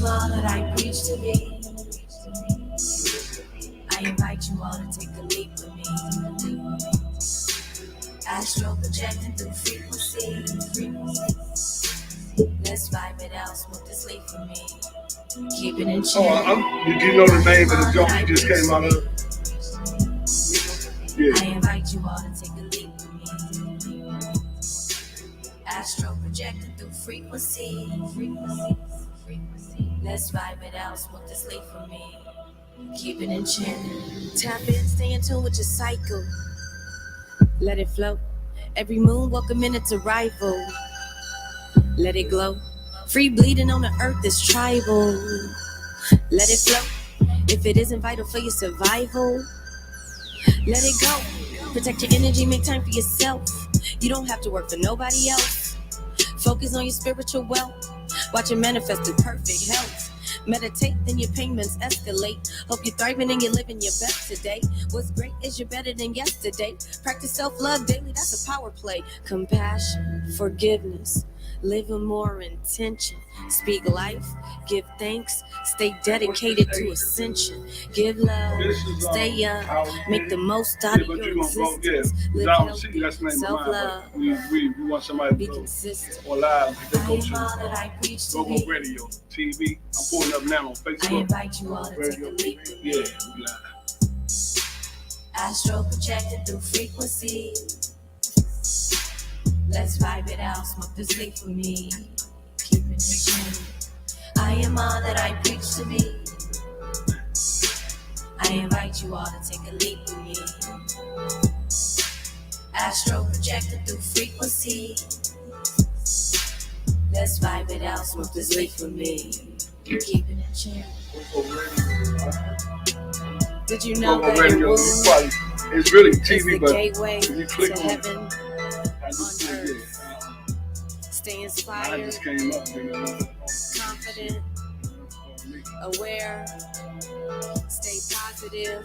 am all that I preach to be. I invite you all to take a leap with me. Astral projecting through frequency. Let's vibe it out, smoke this leaf for me. Keep it in check. Did you know the name of the joint you just came out of? Yeah. I invite you all to take a leap with me. Astral projecting through frequency. Let's vibe it out, smoke this leaf for me. Keep it in check. Tap in, stay in tune with your cycle. Let it flow. Every moon, welcome in its arrival. Let it glow. Free bleeding on the earth is tribal. Let it flow. If it isn't vital for your survival, let it go. Protect your energy, make time for yourself. You don't have to work for nobody else. Focus on your spiritual wealth. Watch it manifest in perfect health. Meditate, then your payments escalate. Hope you're thriving and you're living your best today. What's great is you're better than yesterday. Practice self-love daily, that's a power play. Compassion, forgiveness, live with more intention. Speak life, give thanks, stay dedicated to ascension. Give love, stay young, make the most out of your existence. Live healthy, self-love, we want somebody be to consistent. Or live, they go I am all that I preach to Go be. Radio, TV. I'm pulling up now on Facebook. I invite you all to take a leap. Yeah, we live. Astral projected through frequency. Let's vibe it out, smoke this leaf for me. Keep it in check. I am all that I preach to be. I invite you all to take a leap with me. Astral projected through frequency. Let's vibe it out, smoke this leaf for me. Keep it in check. Did you know that radio, your womb it's really is TV, the but gateway you click to on heaven it. on earth? Stay I inspired, just came up, confident, aware, stay positive,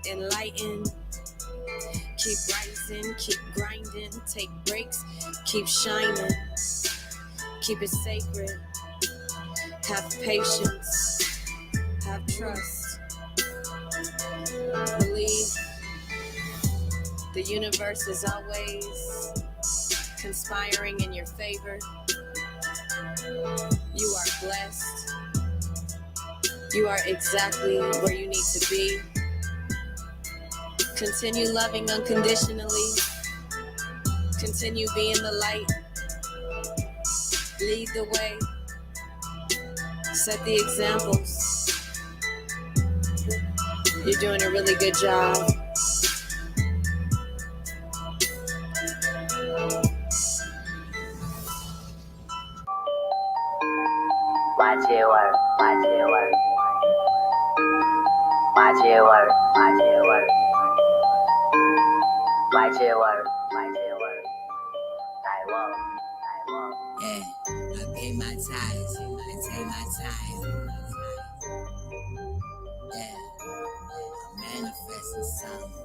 enlightened, keep rising, keep grinding, take breaks, keep shining, keep it sacred, have patience, have trust, believe the universe is always conspiring in your favor. You are blessed. You are exactly where you need to be. Continue loving unconditionally. Continue being the light. Lead the way. Set the examples. You're doing a really good job. Watch it work, watch it work. Watch it work, watch it work. Watch it work, watch it work. I won't. Yeah, I pay my tithes, I pay my tithes. Yeah, I'm manifesting something.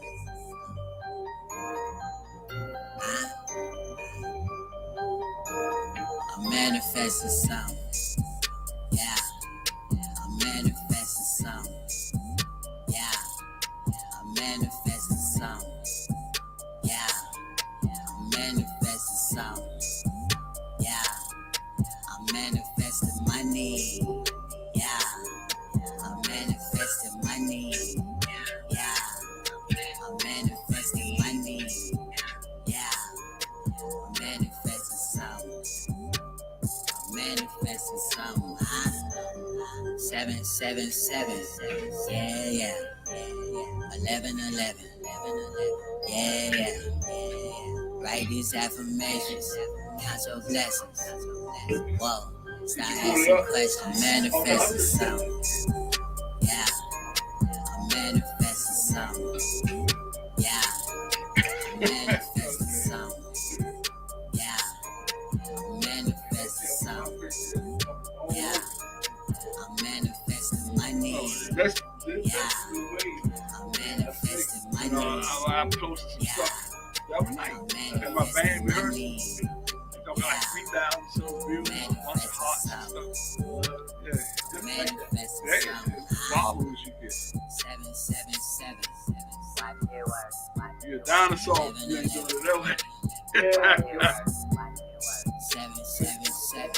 I'm manifesting something. Yeah, I'm manifesting something. Yeah, I'm manifesting something. Yeah, I'm manifesting something. Yeah, I'm manifesting money. Yeah, I'm manifesting money. Yeah, I'm manifesting money. Yeah, I'm manifesting something. I'm manifesting something, huh? 777. Yeah. 11. Yeah. Write these affirmations. Count your blessings. Whoa. Start asking questions. Manifesting something. Yeah. I'm manifesting something. Yeah. I'm manifesting something. Yeah. I'm manifesting something. Yeah. I'm manifesting money. Yeah. I'm manifesting money. I'm close to some stuff the other night. And my band rehearsal. Got like 3,000 some views, a bunch of hearts and stuff. Yeah, Manifesting Hey, something. followers you get. 777. You're a dinosaur. You ain't doing it that way. 777.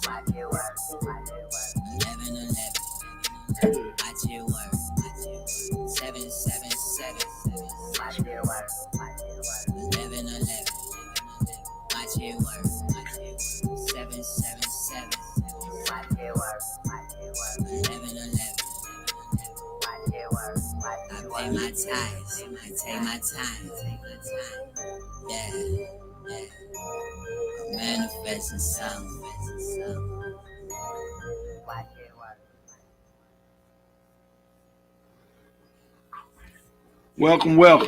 1111. Watch it work. 777. 1111. Watch it work. 777. 1111. I pay my tithes. I take my time. Yeah. Manifesting something. Welcome. We're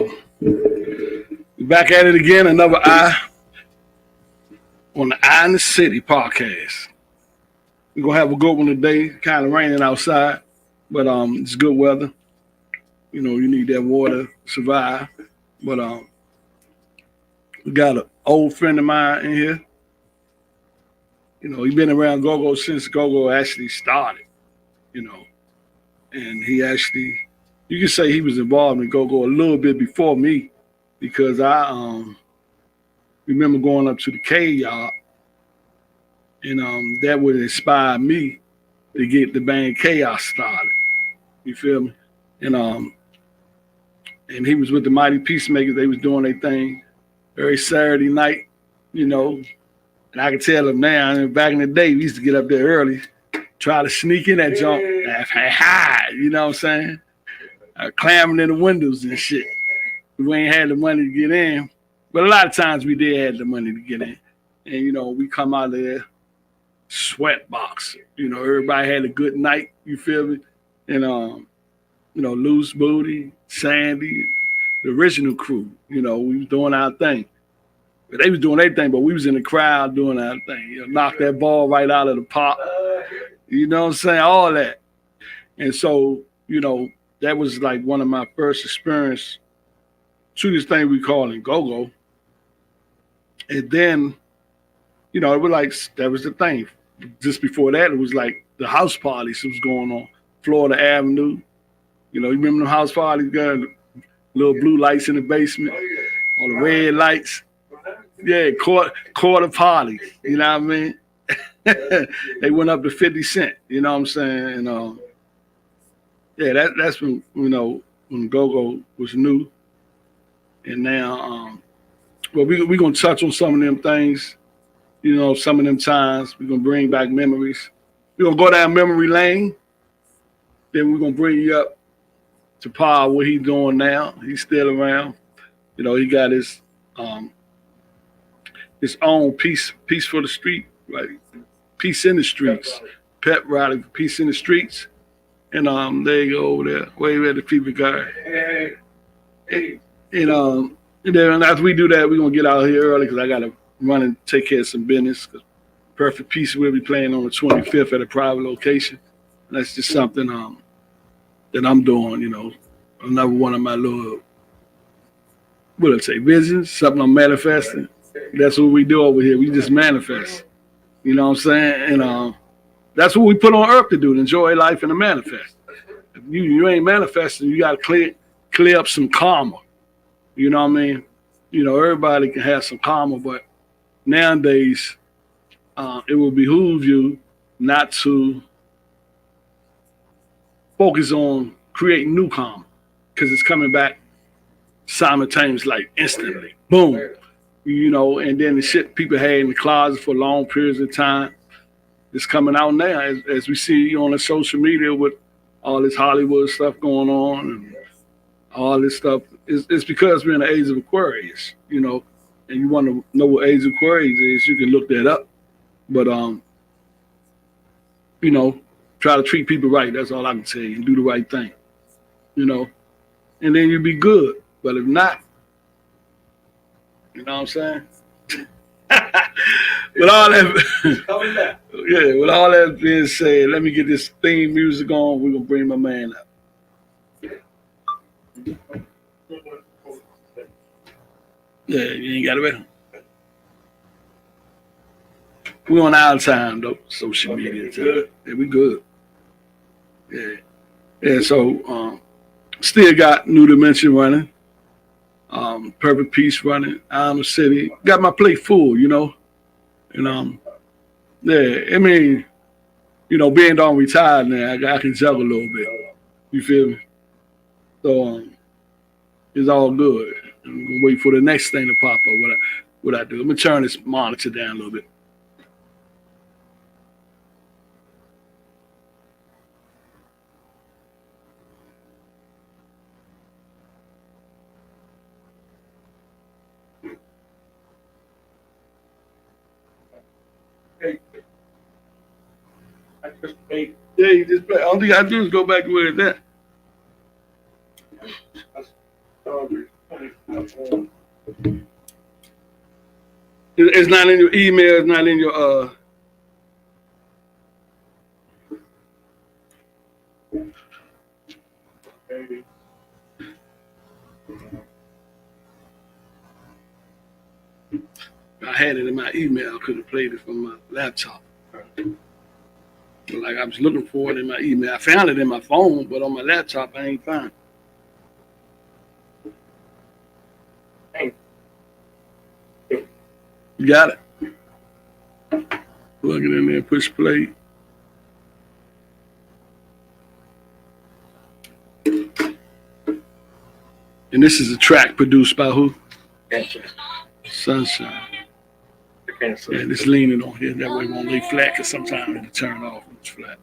back at it again. Another Eye on the Eye in the City podcast. We're gonna have a good one today. Kind of raining outside, but it's good weather. You know, you need that water to survive. But we got an old friend of mine in here. You know, he's been around Go-Go since Go-Go actually started. You know, and he actually, you can say he was involved in Go-Go a little bit before me, because I remember going up to the K yard, and that would inspire me to get the band Chaos started. You feel me? And he was with the Mighty Peacemakers. They was doing their thing every Saturday night, you know. And I can tell them now, and back in the day, we used to get up there early, try to sneak in that jump, hide, you know what I'm saying? Clambering in the windows and shit. We ain't had the money to get in, but a lot of times we did have the money to get in. And, you know, we come out of there, sweat box. You know, everybody had a good night, you feel me? And, you know, Loose Booty, Sandy, the original crew, you know, we was doing our thing. But they was doing their thing, but we was in the crowd doing our thing. You know, knock that ball right out of the park. You know what I'm saying? All that. And so, you know, that was like one of my first experience to this thing we call in Go-Go. And then, you know, it was like, that was the thing. Just before that, it was like the house parties that was going on. Florida Avenue. You know, you remember the house parties, got little blue lights in the basement, all the red lights. Yeah, quarter parties. You know what I mean? They went up to 50 Cent. You know what I'm saying? And yeah, that's when, you know, when Go-Go was new. And now, well, we gonna touch on some of them things. You know, some of them times. We're gonna bring back memories. We're gonna go down memory lane. Then we're gonna bring you up to par what he's doing now. He's still around. You know, he got his own Peace for the Street, right? Peace in the Streets. Pep rally for Peace in the Streets. And there you go over there. Wave at the people guy. And then after we do that, we're gonna get out here early because I gotta run and take care of some business. Cause Perfect Peace will be playing on the 25th at a private location. And that's just something that I'm doing, you know. Another one of my little, what did I say, visions, something I'm manifesting. That's what we do over here. We just manifest. You know what I'm saying? And that's what we put on earth to do, to enjoy life and to manifest. If you ain't manifesting, you got to clear up some karma. You know what I mean? You know, everybody can have some karma, but nowadays, it will behoove you not to focus on creating new karma because it's coming back simultaneously, like instantly. Boom. You know, and then the shit people had in the closet for long periods of time is coming out now, as we see on the social media with all this Hollywood stuff going on and all this stuff. It's because we're in the age of Aquarius, you know, and you want to know what age of Aquarius is, you can look that up. But you know, try to treat people right. That's all I can say, and do the right thing, you know, and then you'll be good. But if not, you know what I'm saying? With all that, yeah. With all that being said, let me get this theme music on. We're gonna bring my man up. Yeah, you ain't got it ready. We on our time though, social media time. Yeah, we good. Yeah. Yeah, so still got New Dimension running, Perfect Peace running, Island City. Got my plate full, you know. And yeah, I mean, being done retired now, I can juggle a little bit. You feel me? So it's all good. I'm gonna wait for the next thing to pop up. What I do? I'm gonna turn this monitor down a little bit. Hey, I just play. Yeah, you just play. All you gotta do is go back to where it's at. It's not in your email. It's not in your I had it in my email. I could have played it from my laptop. But like I was looking for it in my email. I found it in my phone, but on my laptop I ain't find it. You got it. Plug it in there, push play. And this is a track produced by who? Sunshine. Yeah, this leaning on here. That way it won't lay flat because sometimes it'll turn off when it's flat.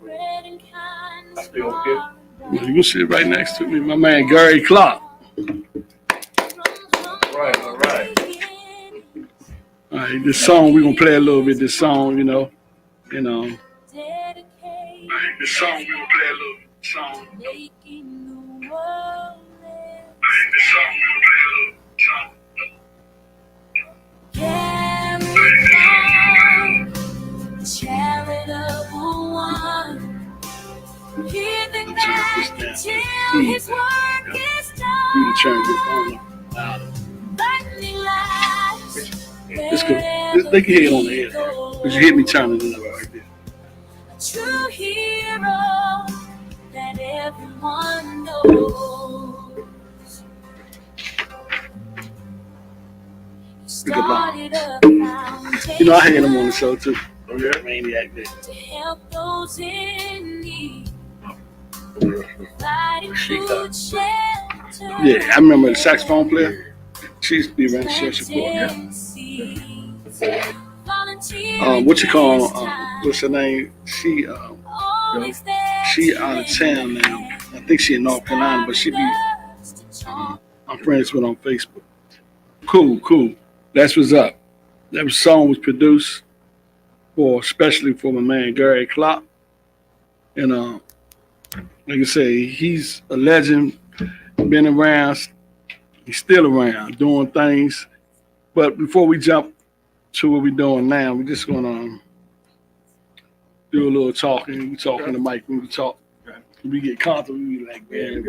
Well, you can sit right next to me. My man Gary Clark. Right, all right. All right, this song, we're going to play a little bit. This song, you know. All right, this song, we're going to play a little bit. Song. All right, this song, we're going to play a little song. Charitable one, hear the God till his work is done. You can turn your phone up. Lightning lights, Let's go. They can hear it on the air. Because you hear me turning it up right there. a true hero that everyone knows. Started a foundation. I had him on the show too. Oh yeah, Maniac there. To help those in need, providing food, shelter. Yeah, I remember the saxophone player. She used to be around church support. What you call? What's her name? She out of town now. I think she in North Carolina, but she be. I'm friends with her on Facebook. Cool. That's what's up. That song was produced especially for my man Gary Clark. And like I say, he's a legend, been around, he's still around, doing things. But before we jump to what we're doing now, we're just gonna do a little talking. We talk in the mic when we talk. We get comfortable, we be like, man,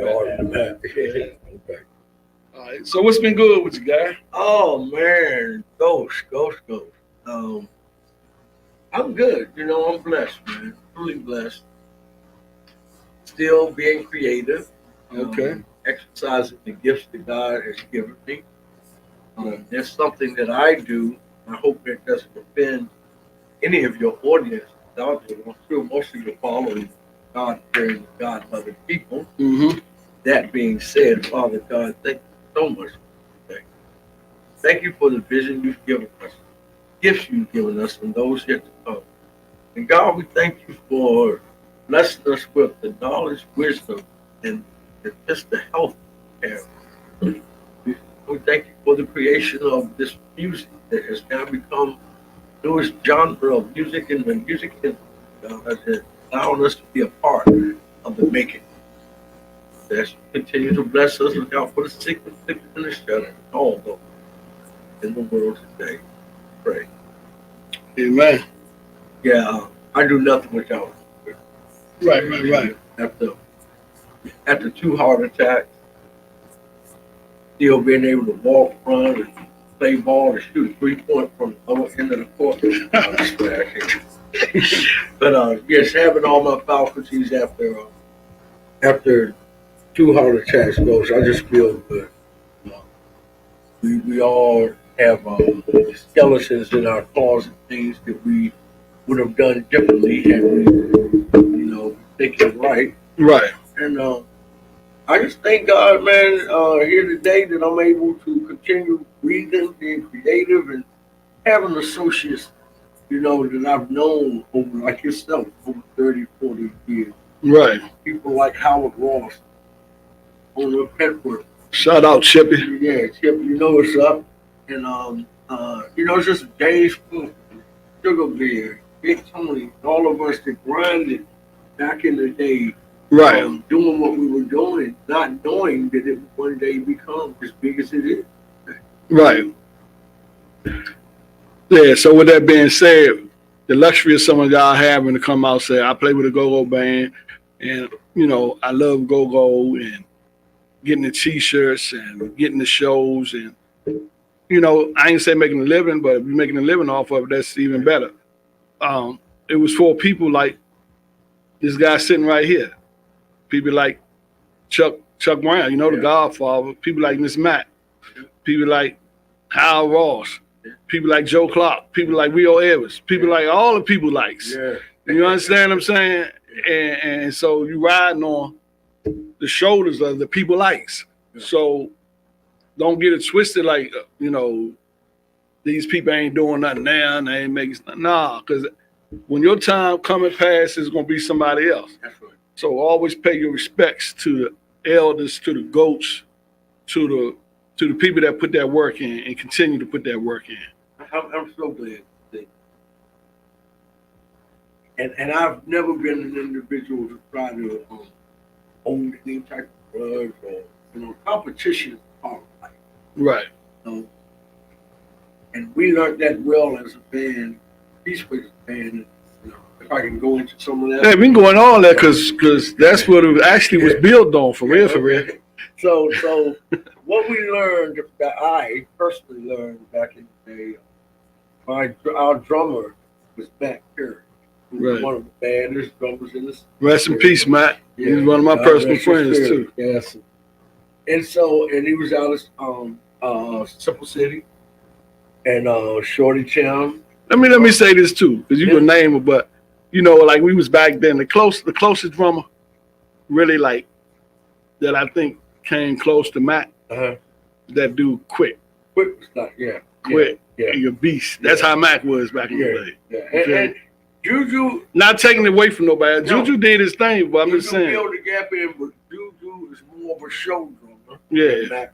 all right. So what's been good with you, guy? Oh man, ghost. I'm good. I'm blessed, man. Truly blessed. Still being creative. Okay. Exercising the gifts that God has given me. There's something that I do. I hope it doesn't offend any of your audience out there. I'm sure most of you following God-fearing, God-loving people. Mm-hmm. That being said, Father God, thank you so much. Thank you for the vision you've given us, gifts you've given us, and those yet to come. And God, we thank you for blessing us with the knowledge, wisdom, and just the health care. We thank you for the creation of this music that has now become the newest genre of music, and the music is allowing us to be a part of the making. That you continue to bless us, look out for the sick and the shelter, all those in the world today. Pray. Amen. Yeah, I do nothing without it. Right. After 2 heart attacks, still being able to walk, run, and play ball and shoot 3-point from the other end of the court. But yes, having all my faculties after 2 heart attacks goes, I just feel good. Uh, we all have skeletons in our closet, things that we would have done differently had we, thinking right. Right. And I just thank God, man, here today that I'm able to continue breathing, being creative, and having associates, that I've known over, like yourself, over 30, 40 years. Right. People like Howard Ross, owner of Petworth. Shout out, Chippy. Yeah, Chip, you know what's up. And, it's just James Cook, Sugar Bear, Big Tony, all of us that grinded back in the day. Right. Doing what we were doing, not knowing that it would one day become as big as it is. Right. Yeah, so with that being said, the luxury of some of y'all having to come out and say, I play with a go-go band, and, I love go-go, and getting the T-shirts and getting the shows, and, I ain't say making a living, but if you're making a living off of it, that's even better. It was for people like this guy sitting right here. People like Chuck Brown, the Godfather. People like Miss Matt. People like Hal Ross. People like Joe Clark. People like Rio Evans. People like all the people likes. Yeah. You understand what I'm saying? And so you riding on the shoulders of the people likes. Yeah. So don't get it twisted like, these people ain't doing nothing now and they ain't making nothing. Nah, because when your time coming past, it's going to be somebody else. That's right. So always pay your respects to the elders, to the goats, to the people that put that work in and continue to put that work in. I'm so glad. And I've never been an individual to try to own any type of drug or competition is part of life. Right. And we learned that well as a band, Peacemakers band. If I can go into some of that. Yeah, we can go into all that because that's what it actually was built on, for real. So what we learned, that I personally learned back in the day, our drummer was Matt Perry, who was one of the baddest drummers in this. Rest in peace, Matt. Yeah, he's one of my personal friends too. Yes. And he was out of Simple City and Shorty Town. Let me say this too, because you can name it, but like we was back then, the closest drummer really like that I think came close to Matt. That dude Quick. Quick was not, Quick. Yeah. You're a beast. That's how Mac was back in the day. Yeah. And Juju, not taking it away from nobody. No. Juju did his thing, but I'm just saying. Juju filled the gap in, but Juju is more of a show drummer. Yeah.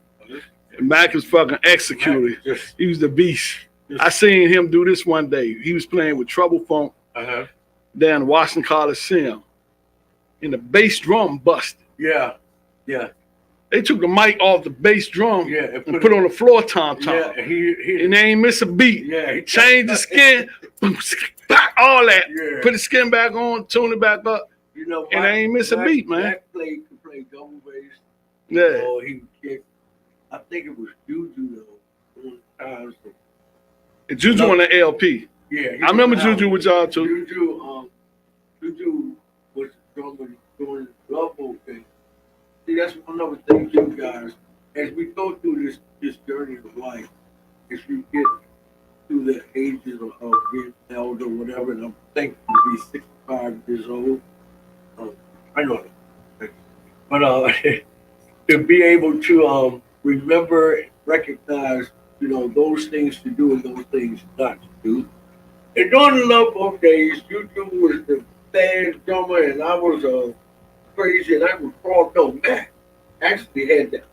Mac is fucking executed. He was the beast. I seen him do this one day. He was playing with Trouble Funk down Washington Coliseum, and the bass drum busted. Yeah. They took the mic off the bass drum and put on the floor tom-tom. Yeah, and they ain't miss a beat. Yeah, he changed the skin, all that. Yeah. Put the skin back on, tune it back up. And they ain't miss a beat, man. Mac could play double bass. Yeah. Or he would kick. I think it was Juju though. Juju on the LP. Yeah. I remember Juju with y'all too. Juju was doing the love boat thing. See, that's another thing too, guys. As we go through this journey of life, as you get through the ages of being elder or whatever, and I'm thankful to be 65 years old. I know that. But to be able to remember, recognize, those things to do and those things not to do. And during the Love Boat days, Juju was the bad drummer, and I was crazy, and I would crawl. No, Mac actually had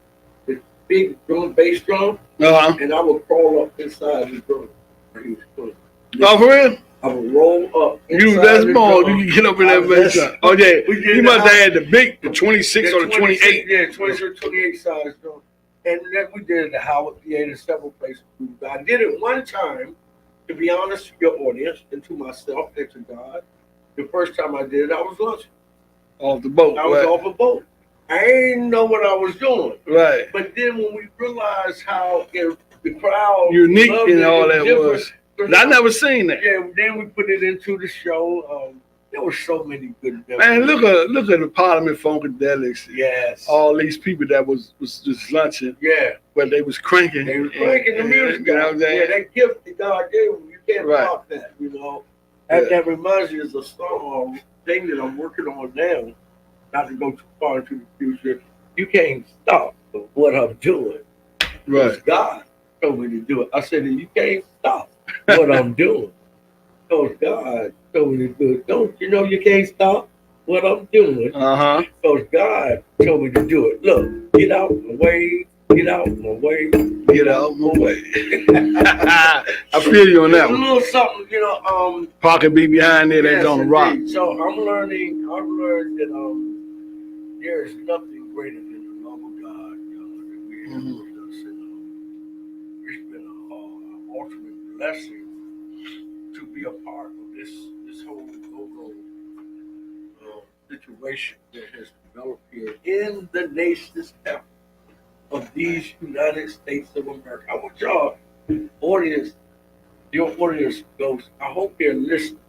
the big bass drum, and I would crawl up inside the drum where he was playing. Oh, for real? I would roll up. That's small. You can get up in that bass drum. Oh yeah, you must have had the 26 or the 28. Yeah, 26, 28 size drum. And then we did it at the Howard Theater, several places. I did it one time, to be honest to your audience and to myself and to God. The first time I did it, I was lunching. Off the boat. I was off a boat. I ain't know what I was doing. Right. But then when we realized how the crowd unique loved and it. all It that different. was. I never seen that. Yeah, then we put it into the show. There were so many good Man, look at the Parliament Funkadelics. Yes. All these people that was just lunching, Yeah. but they was cranking. They were cranking the music. You know what I'm saying? Yeah, that gift that God gave them, you can't Right. stop that, you know. That reminds me of a song thing that I'm working on now, not to go too far into the future. You can't stop what I'm doing. Right. Because God told me to do it. I said, you can't stop what I'm doing. Because God told me to do it. Don't you know you can't stop what I'm doing? Because God told me to do it. Look, get out my way. Get out my way. Get out my way. I feel you on that A one. little something, you know. Parker be behind there. That's yes, on the rock. indeed. So I've learned that there is nothing greater than the love of God, you know, that we have with us. And it's been an ultimate blessing to be a part of this whole go-go situation that has developed here in the nation's capital of these United States of America. I want y'all, audience, your audience goes, I hope they're listening.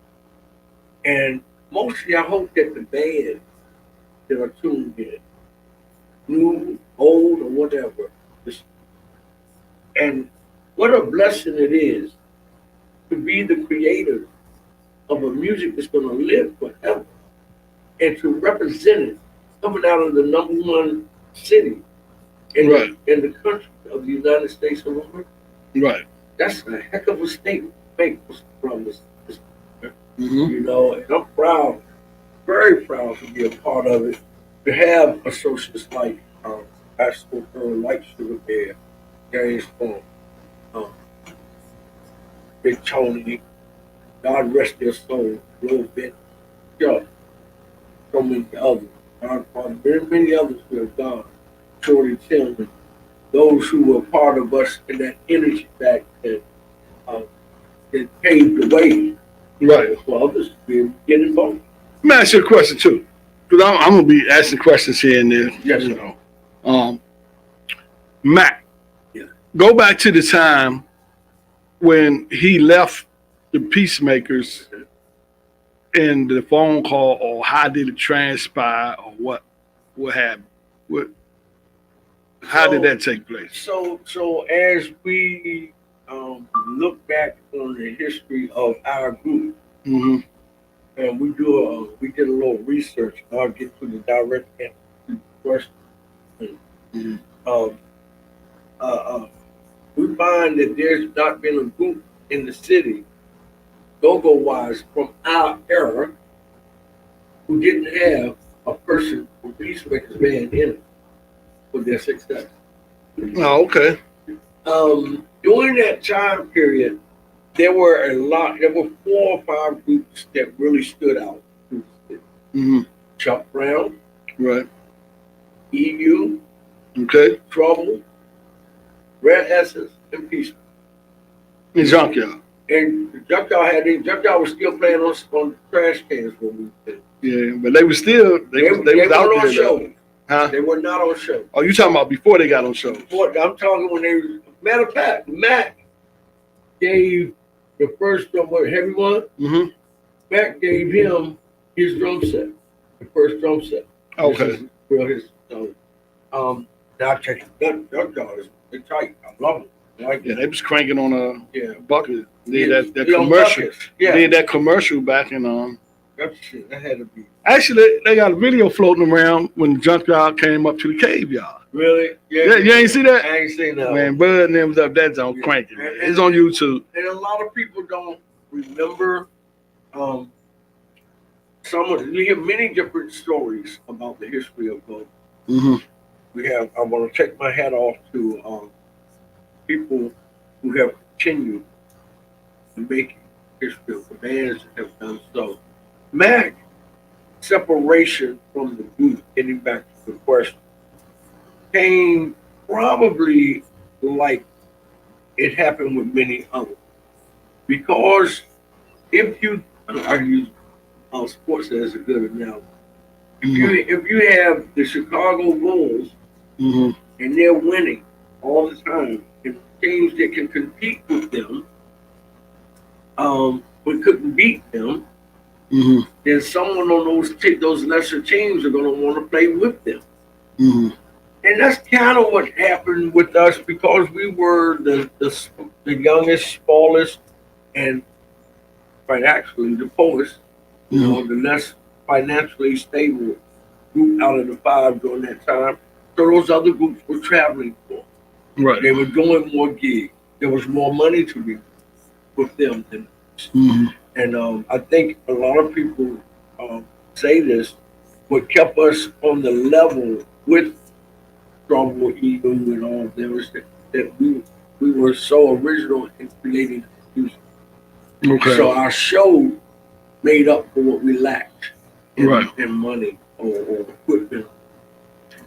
And mostly I hope that the bands that are tuned in, new, old, or whatever, and what a blessing it is to be the creator of a music that's going to live forever and to represent it coming out of the number one city in the country of the United States of America. Right. That's a heck of a statement to make from this. You know, and I'm proud, very proud to be a part of it, to have associates like Pastor Earl, like Sugar Bear, James Funk, Big Tony, God rest their soul, Little Bit, so many others, many others who have gone, Shorty Tillman, those who were part of us in that energy back then, that paved the way. Right. For others to get involved. Let me ask you a question too, because I'm gonna be asking questions here and there. Yes, you know. Mac. Yeah. Go back to the time when he left the Peacemakers and the phone call, or how did it transpire, or what happened? How did that take place? So as we look back on the history of our group, and we did a little research. I'll get to the direct answer to the question. We find that there's not been a group in the city, go-go wise, from our era, who didn't have a person from Peacemakers band in it for their success. Oh, okay. During that time period, there were 4 or 5 groups that really stood out. Chuck Brown, right? EU, okay, Trouble, Red Essence, and Peace. And Junkyard. And Junkyard was still playing on trash cans when we did. Yeah, but they were still they was out on there. shows. Huh? They were not on shows. Oh, you talking about before they got on shows? I'm talking when they. Matter of fact, Mac gave the first drum, Heavy One. Mac gave him his drum set, the first drum set. Okay. Now check it. Junkyard is tight. I love it. They was cranking on a bucket. Did that on commercial. buckets. Yeah. Did that commercial back in That had to be. Actually, they got a video floating around when Junkyard came up to the cave yard. Really? Yeah, you ain't see that? I ain't seen that. Man, Bud and them was up that zone cranking. It's on YouTube. And a lot of people don't remember you hear many different stories about the history of gold. I want to take my hat off to people who have continued to make history of the bands that have done so. Mac, separation from the group, getting back to the question, came probably like it happened with many others. Because if you, I use sports as a good analogy. If you have the Chicago Bulls and they're winning all the time, and teams that can compete with them, we couldn't beat them. Mm-hmm. Then someone on those lesser teams are going to want to play with them. Mm-hmm. And that's kind of what happened with us because we were the youngest, smallest, and financially the poorest, the less financially stable group out of the five during that time. So those other groups were traveling more. Right. They were doing more gigs. There was more money to be with them than us. Mm-hmm. And I think a lot of people say this. What kept us on the level with Strongbow Eagle and all of them is that we were so original in creating music. Okay. So our show made up for what we lacked Right. in money or equipment.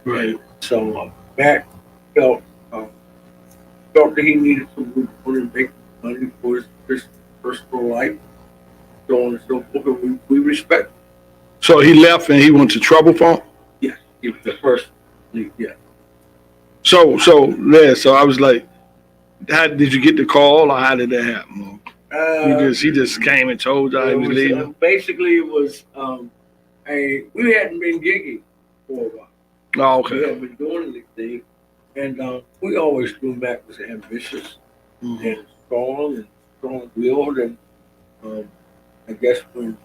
Right. And so Mac felt that he needed to move on and make money for his personal life, so on and so forth. And we respect him. So he left and he went to Trouble Funk? Yes, he was the first league, yeah. So I was like, how did you get the call or how did that happen? He just came and told y'all he was leaving? Basically, it was we hadn't been gigging for a while. Oh, We okay. hadn't been doing anything. And we always knew Mac was ambitious Mm-hmm. and strong-willed. And I guess when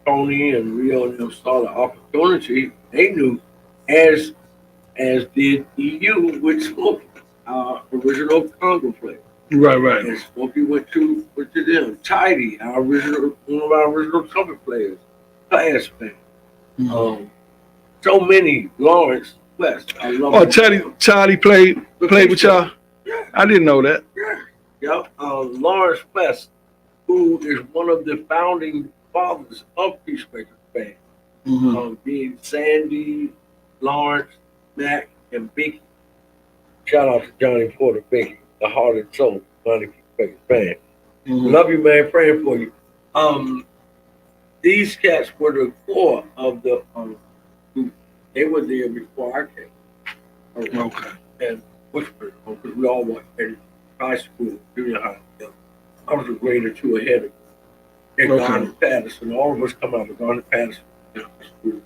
Tony and Rio and them saw the opportunity, they knew, as did EU with Smokey, our original Congo player. Right. And Smokey went to them. Tidy, one of our original trumpet players, class band. Mm-hmm. So many. Lawrence West, I love. Oh, Charlie played with y'all? Yeah. I didn't know that. Yeah. Lawrence West, who is one of the founding fathers of Peacemakers band, Mm-hmm. being Sandy, Lawrence, Mac, and Biggie. Shout out to Johnny Porter Biggie, the heart and soul of Johnny Peacemakers band. Mm-hmm. Love you, man. Praying for you. These cats were the core of the group. They were there before I came. Okay. And Whisper, because we all went in high school, junior high. I was a grade or two ahead of them. And Okay. Garnet Patterson, all of us come out of Garnet Patterson School.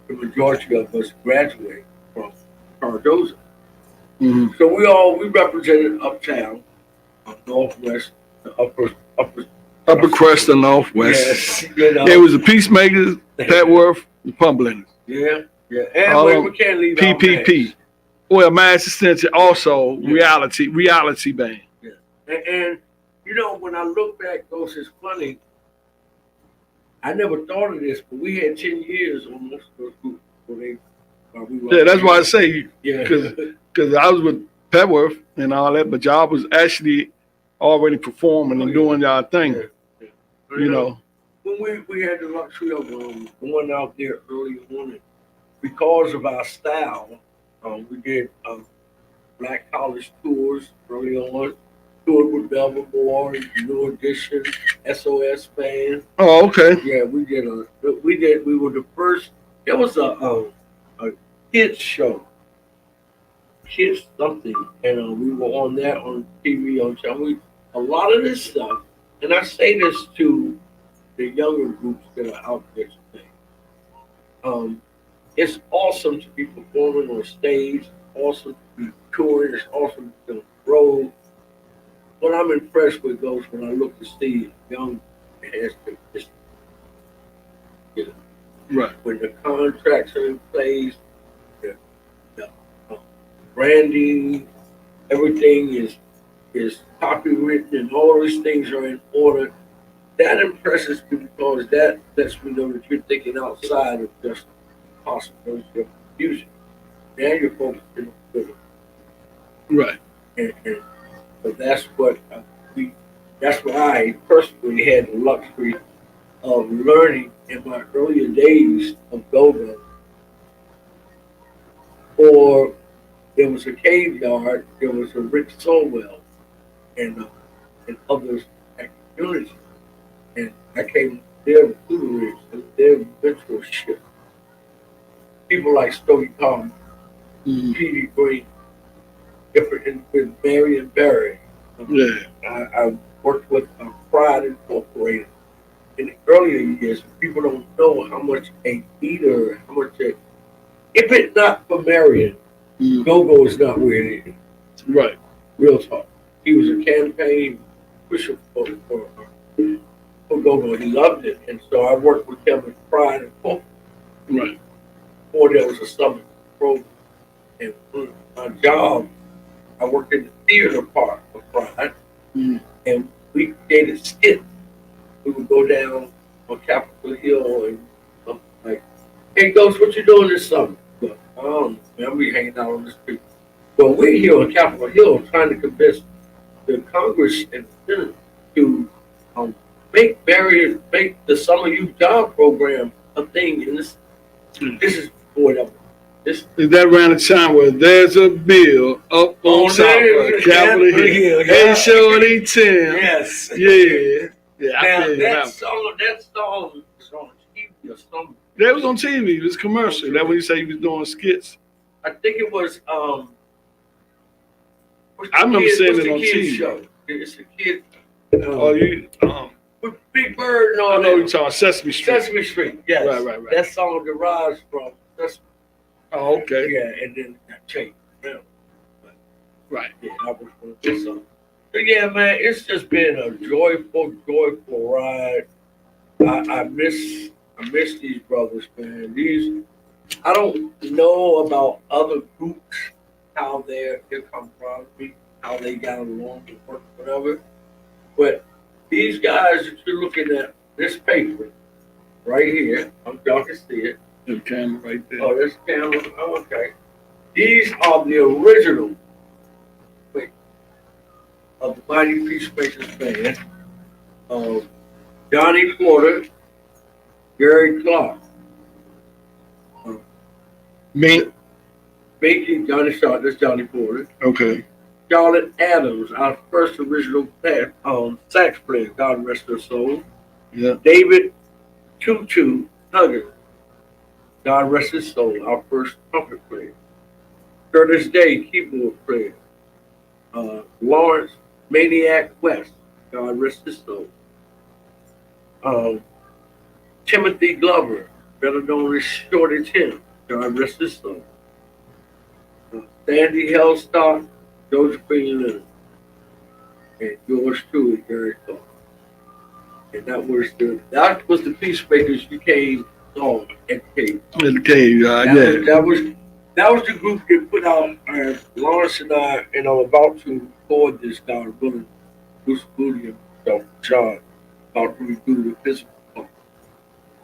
The majority of us graduated from Cardozo. Mm-hmm. So we represented uptown, northwest, the Upper Crest and Northwest. yes, There was the Peacemakers, Petworth, the Pumblers. yeah. And we can't leave out PPP. Max. Well, Mass Extension also reality band. Yeah. And when I look back, those is funny. I never thought of this, but we had 10 years on most of those groups. Yeah, that's why I say, Yeah. because I was with Petworth and all that, but y'all was actually already performing and doing y'all thing. Yeah. You know. When we had the luxury of going out there early on, because of our style, we did Black College tours early on. Toured with Belmore, New Edition, SOS Band. Oh, okay. Yeah, we were the first. It was a kids show, kids something, and we were on that on TV on channel. A lot of this stuff, and I say this to the younger groups that are out there today. It's awesome to be performing on stage. Awesome to be touring. It's awesome to be on the road. What I'm impressed with those when I look to see young has just Right. when the contracts are in place, the branding, everything is copywritten, and all these things are in order. That impresses me because that lets me know that you're thinking outside of just possibility of music. Now you're focusing on film. Right. And so that's what that's what I personally had the luxury of learning in my earlier days of go-go. Or there was a cave yard, there was a Rick Solwell and others at community. And I came their tutelage and their mentorship. People like Stogie Palmer, Mm-hmm. Petey Green, with Mary and Barry. Yeah. I worked with Pride Incorporated in the earlier years. People don't know how much a leader, how much a, if it's not for Marion, Mm. Go-Go is not where it is. Right. Real talk. He was a campaign pusher for Go-Go. He loved it. And so I worked with him at Pride Incorporated. Right. Before there was a summer program. And my job, I worked in the theater part of Pride. Mm. And we created skits. We would go down on Capitol Hill and like, hey, Ghost, what you doing this summer? Look, I don't know, man, we hanging out on the street. Well, we're here on Capitol Hill trying to convince the Congress and the Senate to make the summer youth job program a thing in this. This is whatever. This Is that around the time where there's a bill up on top there, of Capitol Hill? yeah. Hey, Shorty Tim. yes. Yeah. Yeah, I Now feel that that. song is on TV or something. That was on TV. It was commercial. That when you say he was doing skits. I think it was I remember seeing it on kids TV. show? It's a kid Oh, you? with Big Bird and I all know you're that. talking Sesame Street. Sesame Street, yes. Right. That song derives from Sesame. Oh, okay. Yeah, and then that changed. Yeah, Right. yeah, I was going to do something. But yeah, man, it's just been a joyful ride. I miss these brothers, man. I don't know about other groups, how they're camaraderie, how they got along and work, whatever. But these guys that you're looking at, this paper right here, y'all can see it. The camera right there. Oh, this camera. Oh, okay. These are the original of the Mighty Peacemakers band. Johnny Porter, Gary Clark, Me? Mickey, Johnny Shaw, that's Johnny Porter. Okay. Charlotte Adams, our first original sax player, God rest her soul. Yeah. David Choo Nugget, God rest his soul, our first trumpet player. Curtis Day, keyboard player. Lawrence Maniac West, God rest his soul. Timothy Glover, better known as Shorty Tim, God rest his soul. Sandy Hellstock, Josephine Leonard, and yours truly, Gary Clark. And that was the Peacemakers became song at Cave. In the cave, yeah. That was the group that put out Lawrence and I, and I'm about to record this guy, Bruce Moody and John, about to redo the physical.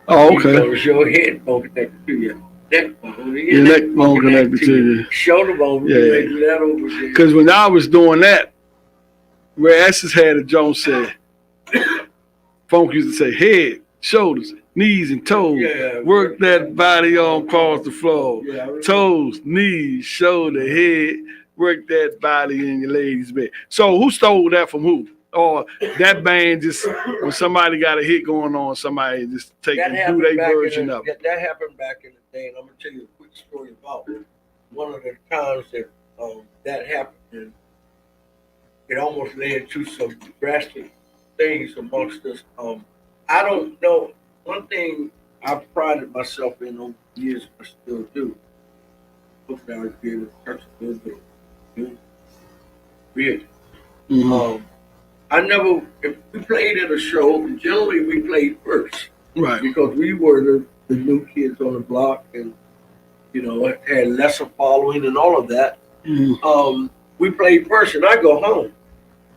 Oh, okay. So it's your head bone connected to your neck bone. Your neck bone connected to you. Shoulder bone, Yeah. maybe that over there. Because when I was doing that, Ray Estes had a Jones said, Funk used to say head, shoulders, knees, and toes. Yeah. Work that body on across the floor. Yeah, I remember. Toes, knees, shoulder, head. Work that body in your lady's bed. So who stole that from who? Or that band just, when somebody got a hit going on, somebody just take That and do happened their back version of it. That happened back in the day, and I'm gonna tell you a quick story about one of the times that that happened. And it almost led to some drastic things amongst us. I don't know. One thing I've prided myself in over the years, I still do. Hopefully, I was being in touch a little bit. Weird. Mhm. I never, if we played at a show, generally we played first. Right. Because we were the new kids on the block and, had lesser following and all of that. Mhm. We played first and I go home.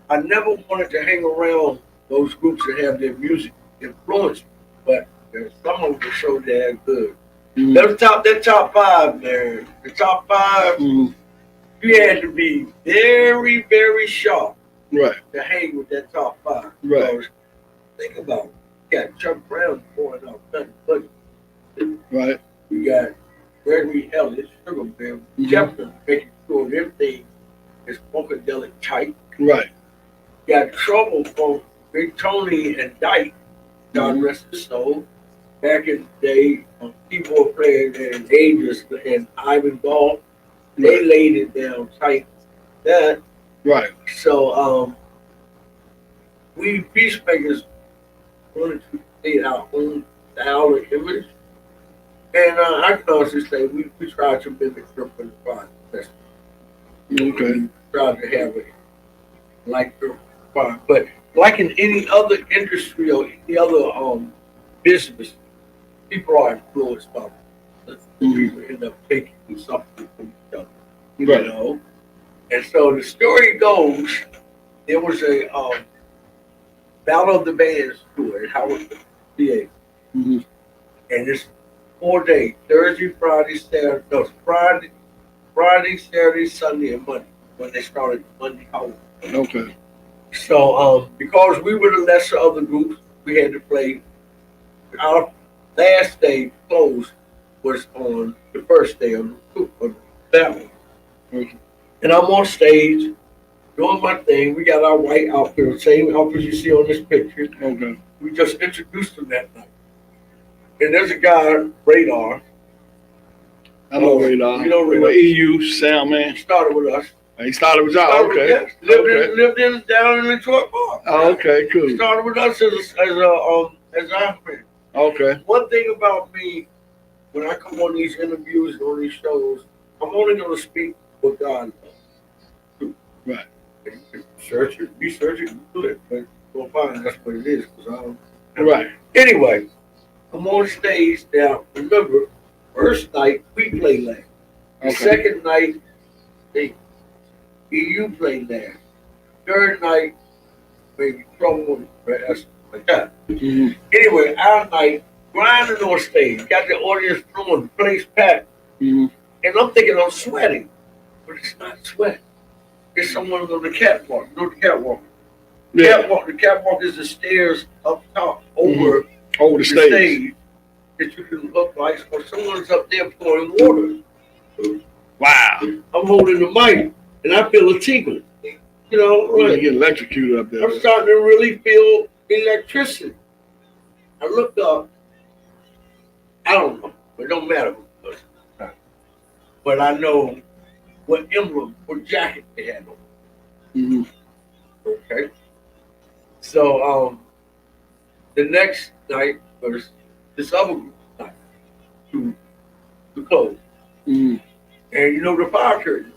I never wanted to hang around those groups that have their music influence, but there's some of them so damn good. Mhm. That top five, man. The top five, Mhm. you had to be very, very sharp Right. to hang with that top five. Right. Because think about it. You got Chuck Brown pouring out nothing but Right. you got Gregory Ellis, Sugar Bear, Mhm. Jefferson, making sure everything is funkadelic tight. Right. You got Trouble from Big Tony and Dyke, God Mhm. rest his soul. Back in the day, keyboard players and Aegis and Ivan Ball, they laid it down tight. that. Right. So we Peacemakers wanted to create our own style and image. And I can honestly say we tried to mimic Trump in the process. Okay. We tried to have it like Trump, but like in any other industry or any other business, people are influenced by it. People end up taking something from each other, you Right. know. And so the story goes, there was a Battle of the Bands tour in Howard, PA, Mm-hmm. and it's 4 days: Thursday, Friday, Saturday, no, Friday, Saturday, Sunday, and Monday. When they started Monday Howard. Okay. So because we were the lesser of the groups, we had to play. Our last day close was on the first day of the battle. Okay. And I'm on stage doing my thing. We got our white outfit, the same outfit you see on this picture. Okay. We just introduced them that night. And there's a guy, Radar. I know Radar. You know Radar. Radar. EU sound man. He started with us. He started with y'all. Started with Okay. us. Lived Okay. in down in Detroit Park. Oh, okay. Cool. Started with us as our friend. Okay. One thing about me, when I come on these interviews and on these shows, I'm only going to speak what God knows. Right. Search it, research it, do it, but you'll find that's what it is. Cause I don't. Right. Anyway, I'm on stage now. Remember, first night we played last. The Okay. second night, they EU played last. Third night, maybe trouble, that's like that. Mm-hmm. Anyway, our night, grinding on stage, got the audience flowing, the place packed, Mm-hmm. and I'm thinking I'm sweating, but it's not sweat. It's someone on the catwalk. You know the catwalk. Yeah. The catwalk is the stairs up top over Over the the stage. stage that you can look like, or someone's up there pouring water. Wow. I'm holding the mic, and I feel a tingle. You know, You like, get electrocuted up there. I'm starting to really feel electricity. I looked up. I don't know. It don't matter. But I know what emblem or jacket they had on. Mm-hmm. Okay. So the next night was this other group night to close. Mm-hmm. And you know the fire curtain.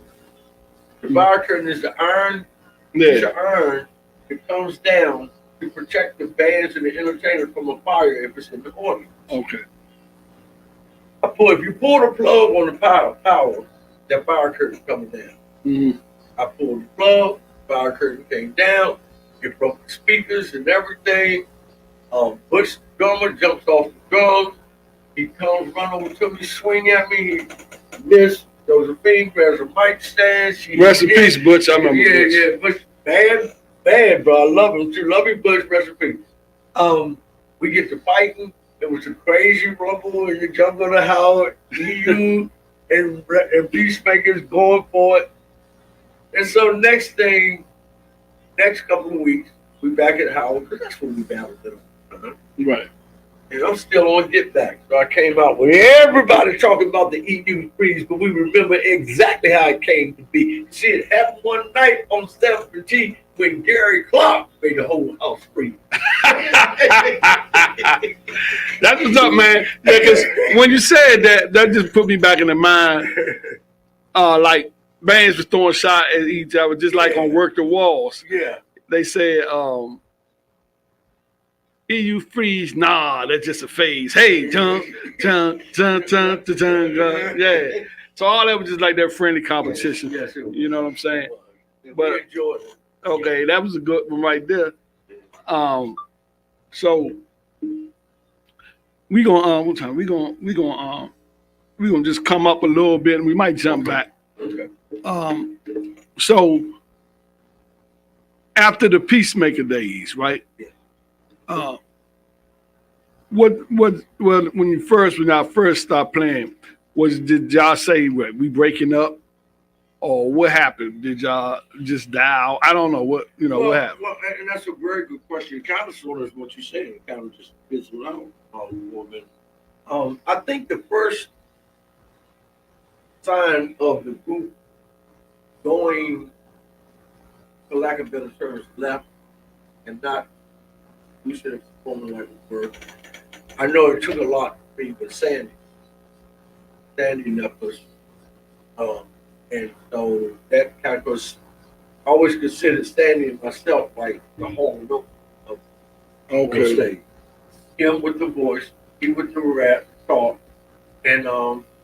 The fire curtain is the iron piece Yeah. of iron that comes down to protect the bands and the entertainers from a fire if it's in the audience. Okay. If you pull the plug on the power, that fire curtain coming down. Mm-hmm. I pulled the plug, fire curtain came down, it broke the speakers and everything. Butch drummer jumps off the drums. He comes run over to me, swing at me. He missed. Josephine grabs a mic stand. Rest in peace, Butch. I remember Butch. Yeah, Butch. Bad, bro. I love him too. Love you, Butch. Rest in peace. We get to fighting. It was a crazy rumble in the jungle of Howard. EU and Peacemakers going for it. And so next couple of weeks, we back at Howard, because that's when we battled them. Right. And I'm still on Get Back. So I came out with everybody talking about the EU freeze, but we remember exactly how it came to be. See, it happened one night on 7th when Gary Clark made the whole house freeze. That's what's up, man. Yeah, because when you said that, that just put me back in the mind. Like bands was throwing shots at each other, just like on Work the Walls. Yeah. They said, EU freeze, nah, that's just a phase. Hey, yeah. So all that was just like that friendly competition. Yes, it was. You know what I'm saying? But we enjoyed it. Okay, that was a good one right there. So we gonna what time? We gonna just come up a little bit and we might jump back. Okay. So after the Peacemaker days, right? What when I first started playing, did y'all say what, we breaking up? Or what happened? Did y'all just die out? I don't know what what happened. Well, and that's a very good question. It kind of sort of is what you said. It kind of just fizzled out for a minute. I think the first sign of the group going for lack of better terms, left and not lucid and performing like we were. I know it took a lot for me, but Sandy left us. And so that kind of was I always considered Sandy and myself like the whole note of on Okay. stage. Him with the voice, he with the rap talk, and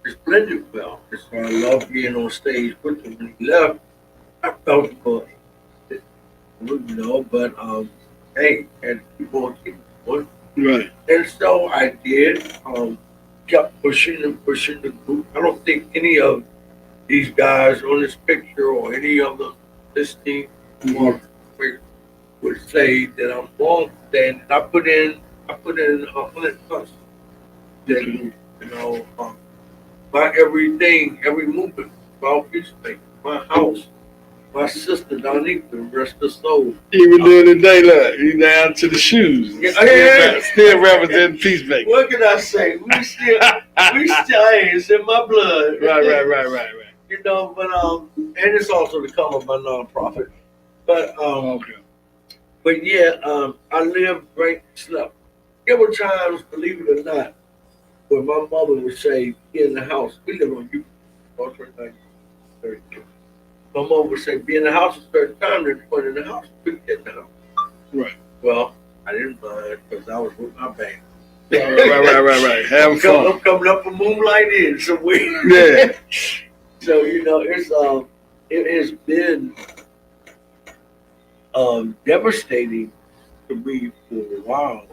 just blended well. And so I love being on stage with him. When he left, I felt for it, but hey, had to keep going. Right. And so I did. Kept pushing and pushing the group. I don't think any of these guys on this picture or any of them listening Mhm. would say that I'm wrong. Then I put in 100+. That Okay. you know, my everything, every movement, my Peacemaker, my house, my sister Donica, rest her soul. Even during the day, look, you down to the shoes. Yeah, Still representing Peacemaker. What can I say? We still, hey, it's in my blood. Right. You know, but and it's also the color of my nonprofit. But Okay. but yeah, I lived, right, slept. There were times, believe it or not, where my mother would say, "Be in the house." We live on you, 32. My mom would say, "Be in the house at a certain time." Then put in the house, couldn't get in the house. Right. Well, I didn't mind because I was with my band. Right. Having I'm fun. coming up for Moonlight Inn somewhere. Yeah. So it has been devastating to me for a while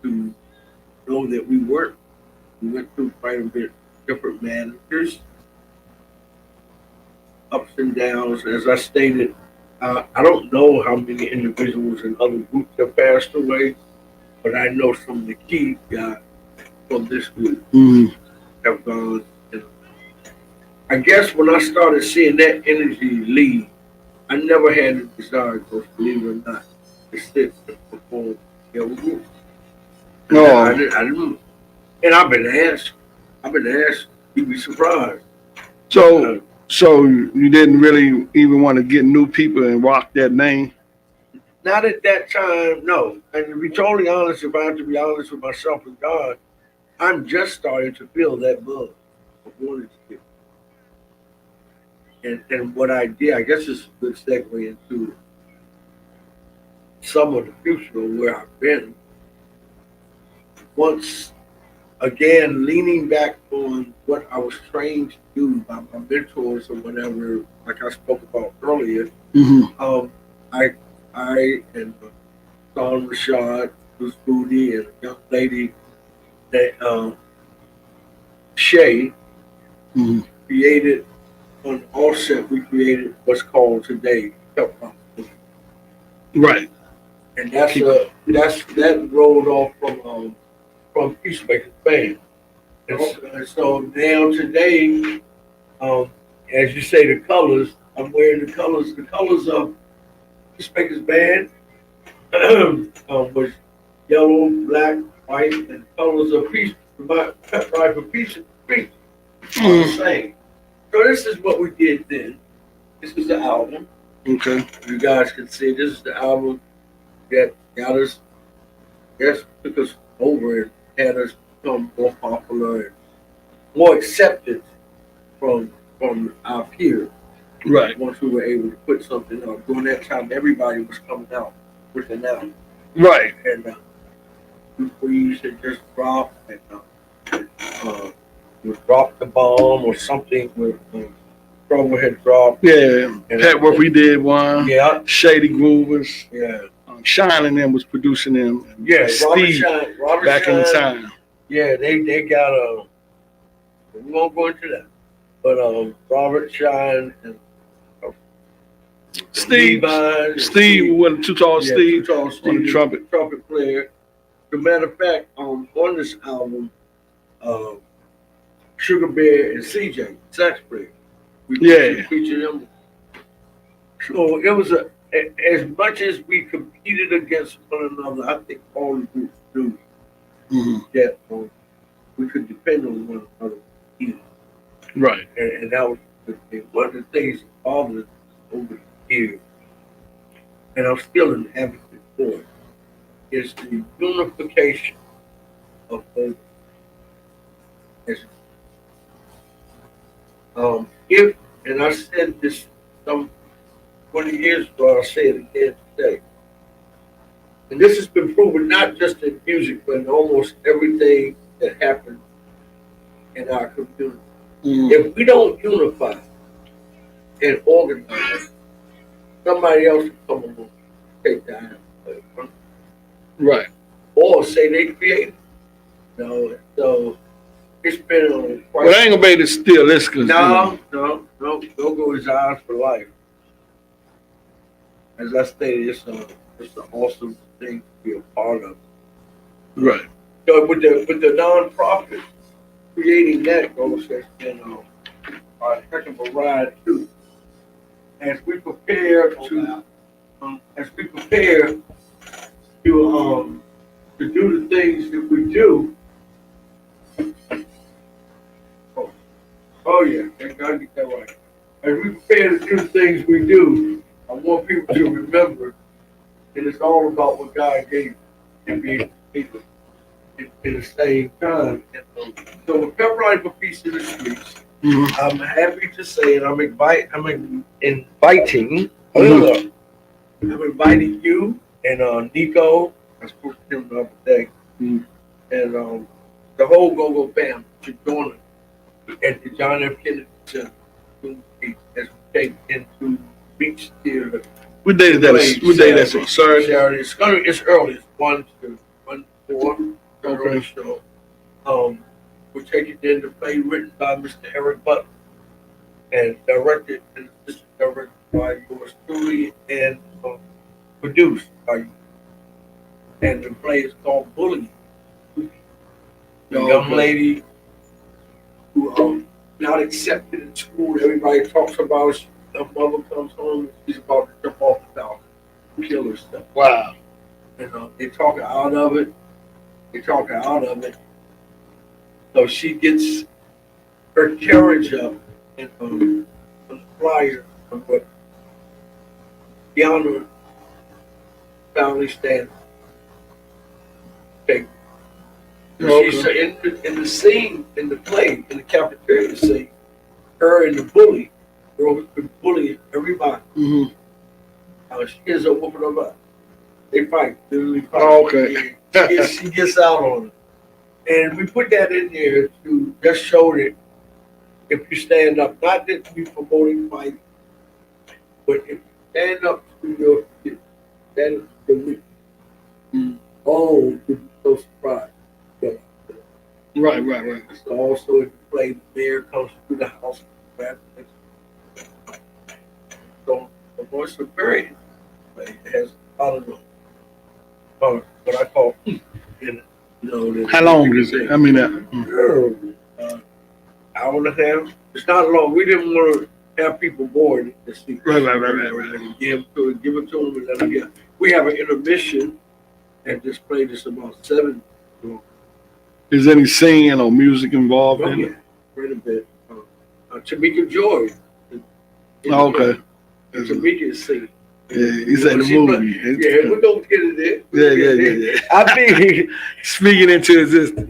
to know that we went through quite a bit different managers, ups and downs. As I stated, I don't know how many individuals in other groups have passed away, but I know some of the key guys from this group Mm-hmm. have gone. And I guess when I started seeing that energy leave, I never had the desire, to, believe it or not, to sit and perform the other group. I Oh. didn't, and I've been asked. You'd be surprised. Uh, So you didn't really even want to get new people and rock that name? Not at that time, no. And to be totally honest, if I have to be honest with myself and God, I'm just starting to feel that bug of wanting to get. And what I did, I guess it's a good segue into some of the future of where I've been. Once again, leaning back on what I was trained to do by my mentors or whatever, like I spoke about earlier, Mm-hmm. I and Don Rashad, Bruce Booty, and a young lady that Shay Mm-hmm. created on Offset. We created what's called today Hip Hop, Right. and that rolled off from Peacemakers band. And so now today, um, as you say, the colors. I'm wearing the colors of Peacemakers band was yellow, black, white, and colors of peace. My pep ride for peace and peace are the Mm. same. So this is what we did then. This is the album. Okay. You guys can see this is the album that got us, yes, took us over and had us become more popular and more accepted from our peers. Right. Once we were able to put something up. During that time, everybody was coming out with an album. Right. And we used to just drop and we dropped the bomb or something with Trouble had dropped. Yeah. And Pat what we did one. Yeah, Shady Groovers. yeah. Shining them was producing them. Yeah, Steve Robert back Shine, in the time. Yeah, they got we won't go into that. But Robert Shine and Steve Levi, was Too Tall yeah, Steve Too Tall on Steve, the trumpet. trumpet player. As a matter of fact, on this album, um, Sugar Bear and CJ, sax player. We Yeah. featured them. So it was as much as we competed against one another, I think all the groups knew Mm-hmm. that we could depend on one another. Right. And that was the thing. One of the things that bothered us over the years and I'm still an advocate for it, is the unification of both. If, and I said this some 20 years ago, I'll say it again today. And this has been proven not just in music, but in almost everything that happens in our community. If we don't unify and organize, somebody else will come along and take the hand. Right. Or say they created. So it's been on quite. Well, I ain't gonna be able to steal this because No. Go is ours for life. As I stated, it's an awesome thing to be a part of. right. So with the nonprofit creating that goes has been a heck of a ride too. As we prepare to to do the things that we do. Oh yeah, thank God I get that right. As we prepare to do the things we do, I want people to remember that it's all about what God gave and being people at the same time. And, so with Pepperoni for Peace in the Streets, I'm happy to say, and I'm inviting you and Nico. I spoke to him the other day, and the whole Go-Go family to join us at the John F. Kennedy Center as we take into Beach Theater. What day is that? What day that's on? Saturday. It's early. It's 1 to 4. Early show. We're taking in the play written by Mr. Eric Butler and directed and assistant directed by yours truly and produced by you. And the play is called Bullying. The young lady who not accepted in school. Everybody talks about her mother comes home and she's about to jump off the balcony, kill herself. Wow. And they talk her out of it. So she gets her carriage up and on the flyer of what Keanu family stands. Okay. She's in the scene, in the play, in the cafeteria scene, her and the bully, girl who's been bullying everybody. She ends up whooping them up. They fight, literally fight. Oh, okay. She gets out on it. And we put that in there to just show that if you stand up, not that we promoting fighting, but if you stand up to your kids, that is the weak. Oh, you'd be so surprised. Yeah. Right. So also if you play, the mayor comes through the house. So the voice of very it has a lot of what I call How long is it? I mean, hour and a half. It's not long. We didn't want to have people bored. Right. Give it to them and let them get. We have an intermission and just play this about 7. Is any singing or music involved in it? Quite a bit. Tamika Joy. Okay. Tamika is singing. Yeah, he's in the movie. Yeah, we're gonna get it in. Yeah. I mean, speaking into existence.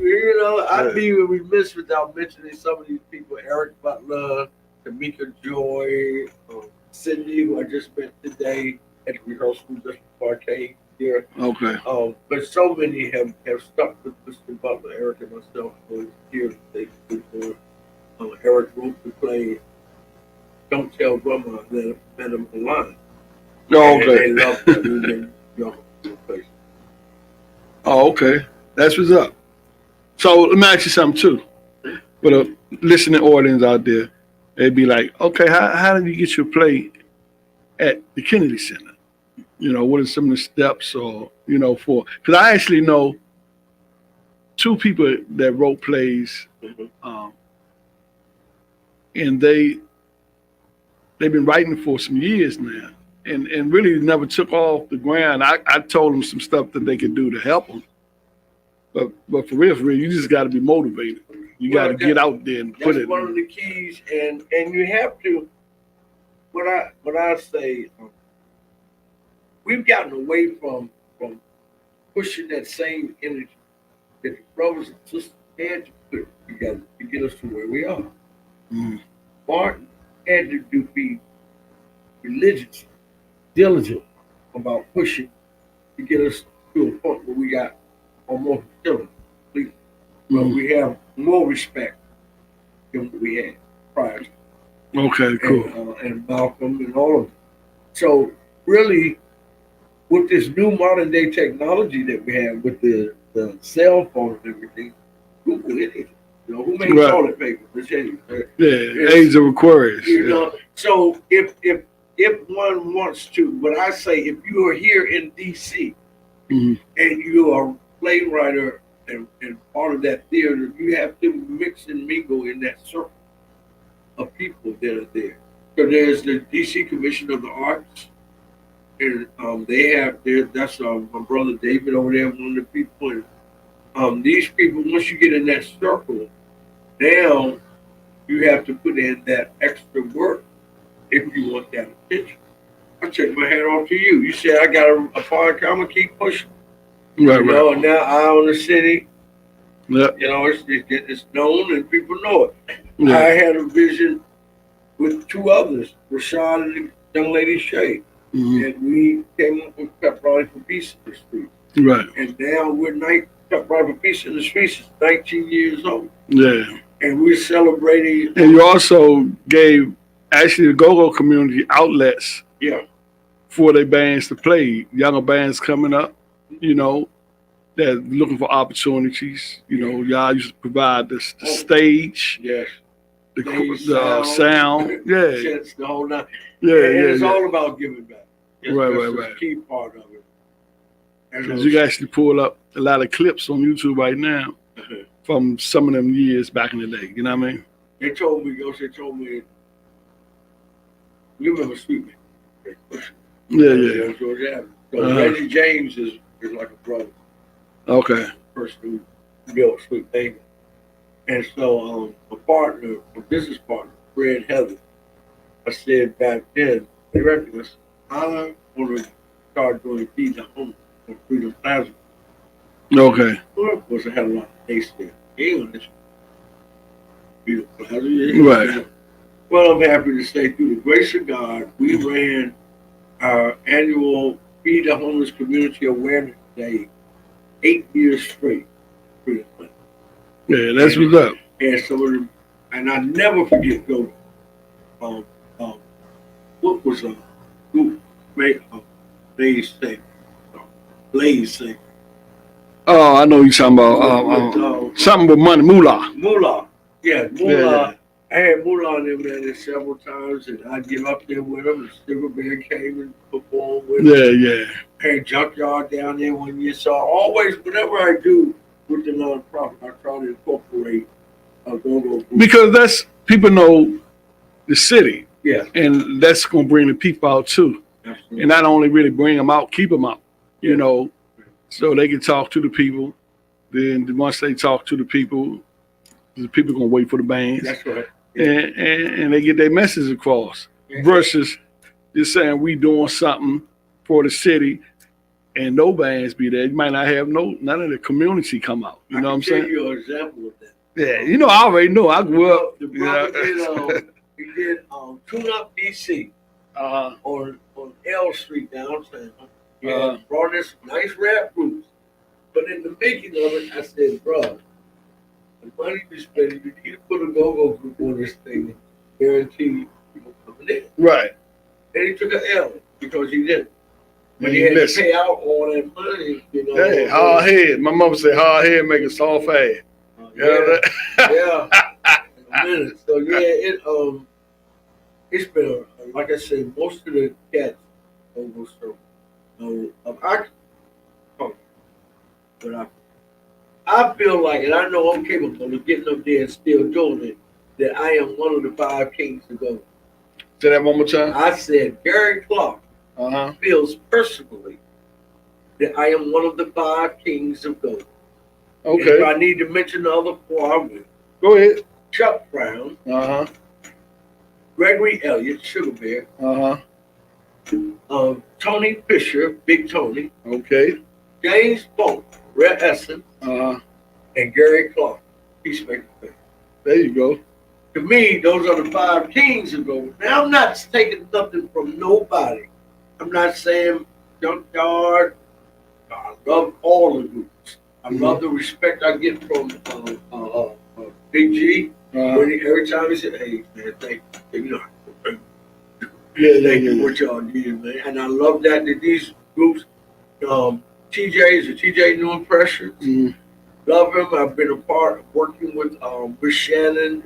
I'd be remiss without mentioning some of these people: Eric Butler, Tamika Joy, Cindy, who I just met today at the rehearsal just before I came here. Okay. But so many have stuck with Mr. Butler, Eric, and myself for years. Eric wrote the play. Don't Tell Grandma that I met him online. Oh, okay. They love that. Oh, okay. That's what's up. So let me ask you something too. For the listening audience out there, they'd be like, okay, how did you get your play at the Kennedy Center? What are some of the steps or, because I actually know 2 people that wrote plays, and they've been writing for some years now. And really never took off the ground. I told them some stuff that they could do to help them. But for real, you just got to be motivated. You got to get out there and put it. That's one of the keys, and you have to. What I say, we've gotten away from pushing that same energy that the brothers and sisters had to put together to get us to where we are. Mm. Martin had to be religious, diligent about pushing to get us to a point where we got almost killing. But we have more respect than what we had prior to. Okay, cool. And Malcolm and all of them. So really, with this new modern day technology that we have with the cell phone and everything, Google anything. You know, who made toilet paper? Yeah, age of Aquarius. You know, so if one wants to, but I say if you are here in DC and you are a play writer and part of that theater, you have to mix and mingle in that circle of people that are there. So there's the DC Commission of the Arts, and they have that's my brother David over there, one of the people. And these people, once you get in that circle, now you have to put in that extra work if you want that attention. I take my hat off to you. You said I got a podcast, I'm gonna keep pushing. Right, know, and now I own the city. Yeah. You know, it's known and people know it. Yeah. I had a vision with two others, Rashad and the young lady Shay. And we came up with Pep Rally for Peace in the Street. Right. And now Pep Rally for Peace in the Streets is 19 years old. Yeah. And we're celebrating. And you also gave actually the go-go community outlets for their bands to play. Younger bands coming up, you know, they're looking for opportunities. You know, y'all used to provide the stage. Yes. The sound. Yeah. The whole night. Yeah, it's all about giving back. That's right. The key part of it. Because you can actually pull up a lot of clips on YouTube right now from some of them years back in the day. You know what I mean? They told me, you remember Sweetman? Yeah. So Reggie James is like a brother. Okay. Person who built Sweetman. And so a business partner, Fred Heather, I said back then, they recognized I want to start doing Feed the Home on Freedom Plaza. Okay. Well, of course, I had a lot of taste there. English. Freedom Plaza. Right. Well, I'm happy to say, through the grace of God, we ran our annual Feed the Homeless Community Awareness Day 8 years straight. Freedom Plaza. Yeah, that's what's up. And so, and I never forget going. What was who made Blaze thing? Blaze thing. Oh, I know you're talking about something with money, moolah. Moolah, yeah, moolah. I had moolah in there several times, and I'd get up there with them. And Silver Bear came and performed with them. Yeah. I had Junkyard down there one year. So always, whatever I do with the nonprofit, I try to incorporate a go-go group. Because that's people know the city. Yeah. And that's going to bring the people out too. Absolutely. And not only really bring them out, keep them out, you know, so they can talk to the people. Then once they talk to the people going to wait for the bands. That's right. And they get their message across versus just saying we doing something for the city and no bands be there. You might not have none of the community come out. You know what I'm saying? I'll give you an example of that. Yeah, you know, I already know. I grew up. The brother we did Tune Up DC on L Street downtown. Brought this nice rap groups. But in the making of it, I said, bro, the money you spending, you need to put a go-go group on this thing, guarantee people coming in. Right. And he took an L because he didn't. But he had to pay out all that money, you know. Hey, hard head. My mama said hard head make a soft ass. Yeah. In a minute. So it's been like I said, most of the cats almost but I feel like, and I know I'm capable of getting up there and still doing it, that I am one of the 5 kings of go. Say that one more time. I said Gary Clark feels personally that I am one of the 5 kings of go. Okay. If I need to mention the other 4, I will. Go ahead. Chuck Brown. Gregory Elliott, Sugar Bear. Tony Fisher, Big Tony, Okay. James Bolt, Red Essence, Uh, and Gary Clark, Peacemakers. there you go. To me, those are the 5 kings of gold. Now, I'm not taking nothing from nobody. I'm not saying Junkyard. I love all the groups. I love the respect I get from Big G. Every time he said, "Hey man, thank you," thank you for what y'all did, man. And I love that these groups, TJ's or TJ New Impressions. Mhm. Love him. I've been a part of working with Shannon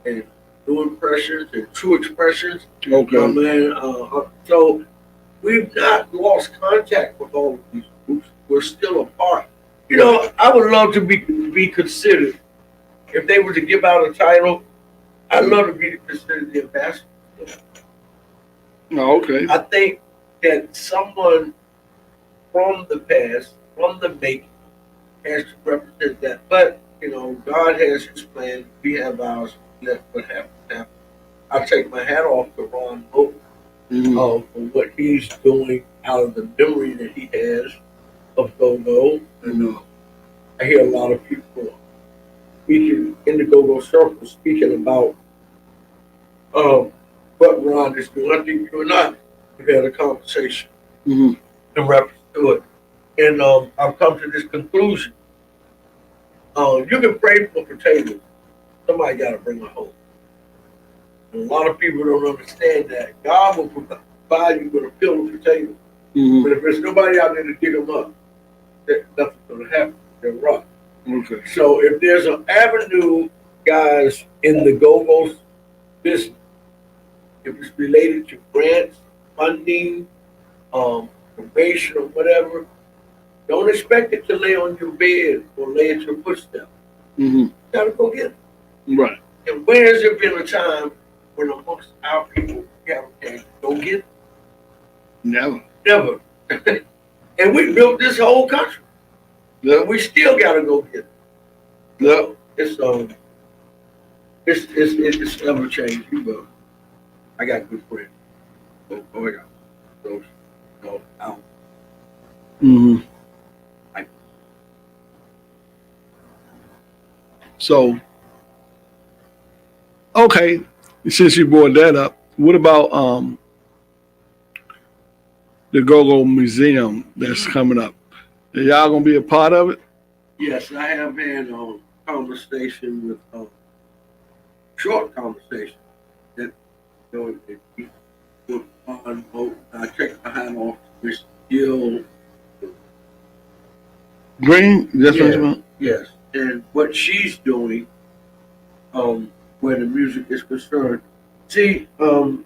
and New Impressions and True Expressions. Okay. Man, so we've not lost contact with all of these groups. We're still a part. You know, I would love to be considered if they were to give out a title. I'd love to be considered the ambassador. Oh, okay. I think that someone from the past, from the making, has to represent that. But, you know, God has his plan. We have ours. Let what happen. I take my hat off to Ron Boat for what he's doing out of the memory that he has of Go-Go. And I hear a lot of people speaking in the Go-Go circle, speaking about what Ron is doing. I think you and I have had a conversation in reference to it. And I've come to this conclusion. You can pray for potatoes. Somebody got to bring them home. And a lot of people don't understand that. God will provide you with a field of potatoes. But if there's nobody out there to dig them up, nothing's going to happen. They're rotten. Okay. So if there's an avenue, guys, in the Go-Go business, if it's related to grants, funding, probation, or whatever, don't expect it to lay on your bed or lay at your footstep. You gotta go get it. Right. And where has there been a time when amongst our people we have go get it? Never. Never. And we built this whole country. Yeah. We still gotta go get it. Yeah. It's never changing, but I got good friends. Oh yeah. Those out. So, okay, since you brought that up, what about the Go-Go Museum that's coming up? Are y'all gonna be a part of it? Yes, I have had a conversation with short conversation that with on boat. I checked my hand off with Jill. Green? That's what you want? Yes, and what she's doing, where the music is concerned. See, some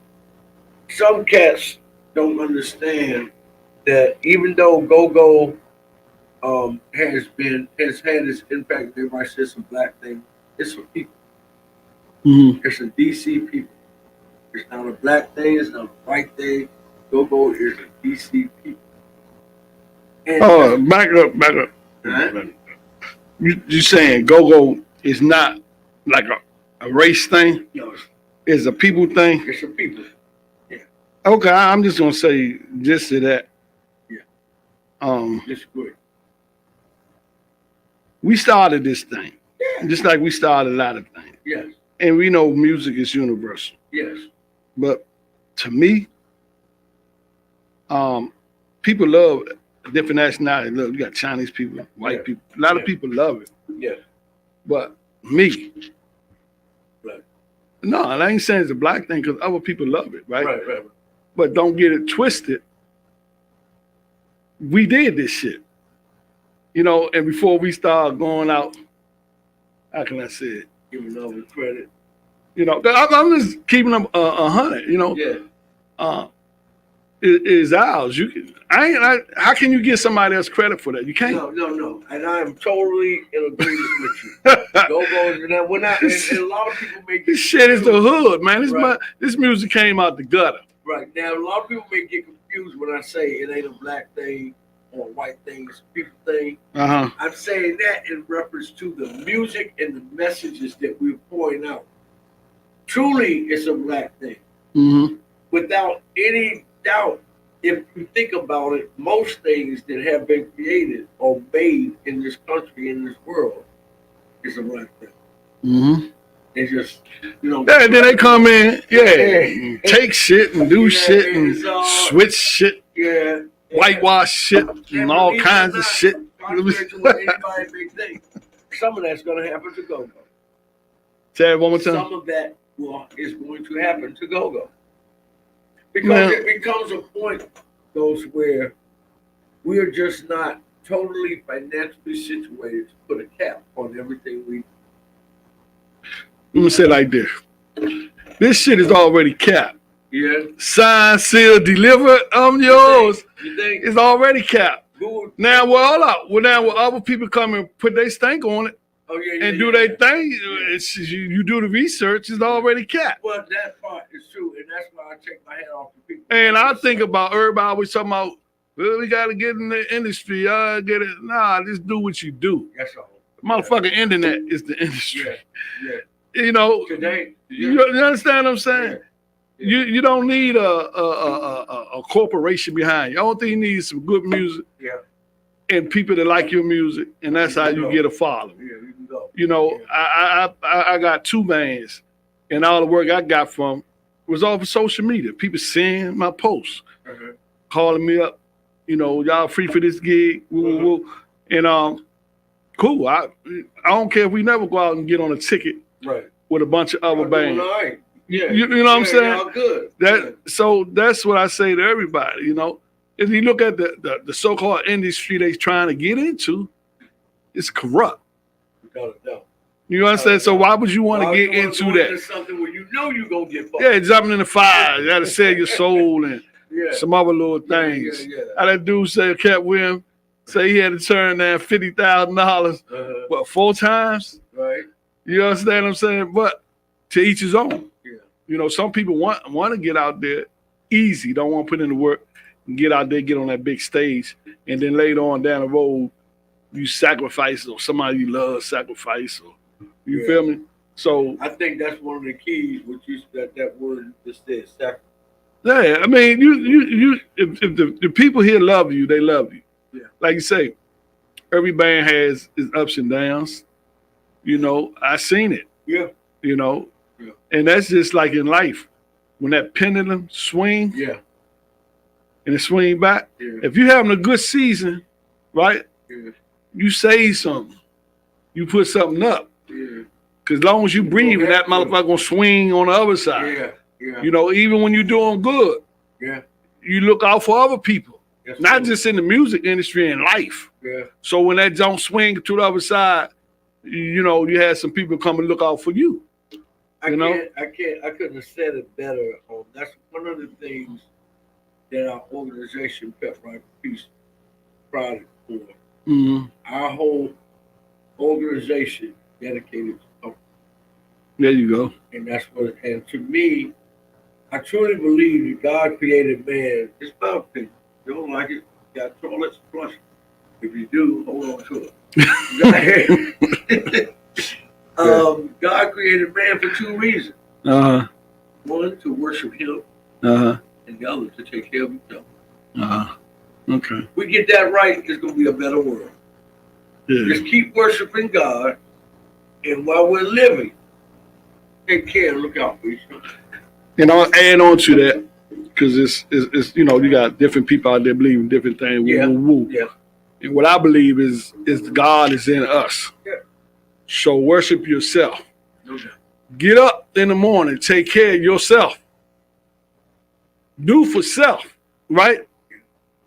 cats don't understand that even though Go-Go has had its impact, everybody says it's a black thing. It's for people. It's a DC people. It's not a black thing. It's not a white thing. Go-Go is a DC people. And back up. Huh? You saying Go-Go is not like a race thing? No, It's a people thing? it's a people. Yeah. Okay, I'm just gonna say just to that. Yeah. It's good. We started this thing. Yeah. Just like we started a lot of things. Yes. And we know music is universal. Yes. But to me, people love different nationalities. Look, you got Chinese people, white people. A lot of people love it. Yes. But me, Black. no, I ain't saying it's a black thing because other people love it, right? Right. But don't get it twisted. We did this shit, and before we start going out, how can I say it? Giving them credit. I'm just keeping them 100. Yeah. Is ours. How can you give somebody else credit for that? You can't. No. And I am totally in agreement with you. Go-Go's and that. We're not, and a lot of people make this shit is the hood, man. Right. This music came out the gutter. Right. Now, a lot of people may get confused when I say it ain't a black thing or a white thing, it's a people thing. I'm saying that in reference to the music and the messages that we're pouring out. Truly, it's a black thing. Without any doubt, if you think about it, most things that have been created or made in this country, in this world, is a black thing. Mm-hmm. They just, you know. Yeah, then they come in, Yeah. take shit and do shit and it's all, switch shit, yeah, whitewash shit and all believe it or kinds of not, shit. contrary to what anybody may think, some of that's going to happen to go-go. Say it one more time. Some of that is going to happen to go-go. Because Man. it becomes a point, those where we're just not totally financially situated to put a cap on everything we. Let me say it like this. This shit is already capped. Yeah. Signed, sealed, delivered. I'm yours. You think? It's already capped. Good. Now, well, hold up. Well, now, when other people come and put their stank on it Oh, yeah, and do their thing, it's, you do the research, it's already capped. Well, that part is true, and that's why I take my hat off to people. And I think about everybody always talking about, well, we got to get in the industry. Get it. Nah, just do what you do. That's all. Motherfucking internet is the industry. Yeah. You know, Today, you understand what I'm saying? Yeah. You don't need a corporation behind you. I don't think you need some good music and people that like your music, and that's how you get a following. Yeah, you can go. You know, I got 2 bands, and all the work I got from was off of social media. People seeing my posts, calling me up. You know, y'all free for this gig, woo, woo, woo. And cool. I don't care if we never go out and get on a ticket with a bunch of other bands. Right. Yeah. You know what I'm saying? Y'all good. So that's what I say to everybody. You know, if you look at the so-called industry they're trying to get into, it's corrupt. Without a doubt. You know what I'm saying? So why would you want to get into that? Something where you know you're gonna get fucked. Yeah, jumping in the fire. You got to sell your soul and some other little things. How that dude said, Cat Williams, say he had to turn down $50,000, but 4 times. Right. You understand what I'm saying? But to each his own. Yeah. You know, some people want to get out there easy, don't want to put in the work and get out there, get on that big stage, and then later on down the road, you sacrifice or somebody you love sacrifice or you feel me? So I think that's one of the keys, which you that word just said, sacrifice. Yeah, I mean, you if the people here love you, they love you. Yeah. Like you say, every band has its ups and downs. You know, I seen it. Yeah. You know, yeah. And that's just like in life. When that pendulum swing, and it swing back. Yeah. If you're having a good season, right? Yeah. You say something, you put something up. Yeah. Cause as long as you breathe, that motherfucker gonna swing on the other side. Yeah. Yeah. You know, even when you're doing good, you look out for other people, not just in the music industry, in life. Yeah. So when that don't swing to the other side, you know, you had some people come and look out for you. I couldn't have said it better. That's one of the things that our organization, Pep Right for Peace, proud for. Mm-hmm. Our whole organization dedicated to comfort. There you go. And that's what. And to me, I truly believe that God created man. It's my opinion. You don't like it? You got toilets, flush it. If you do, hold on to it. God created man for 2 reasons. One, to worship him. And the other, to take care of himself. Okay. We get that right, it's going to be a better world. Yeah. Just keep worshiping God. And while we're living, take care and look out for each other. And I'll add on to that, because it's you know, you got different people out there believing different things. Yeah. Woo. Yeah. And what I believe is God is in us. Yeah. So worship yourself. No doubt. Get up in the morning, take care of yourself. Do for self, right?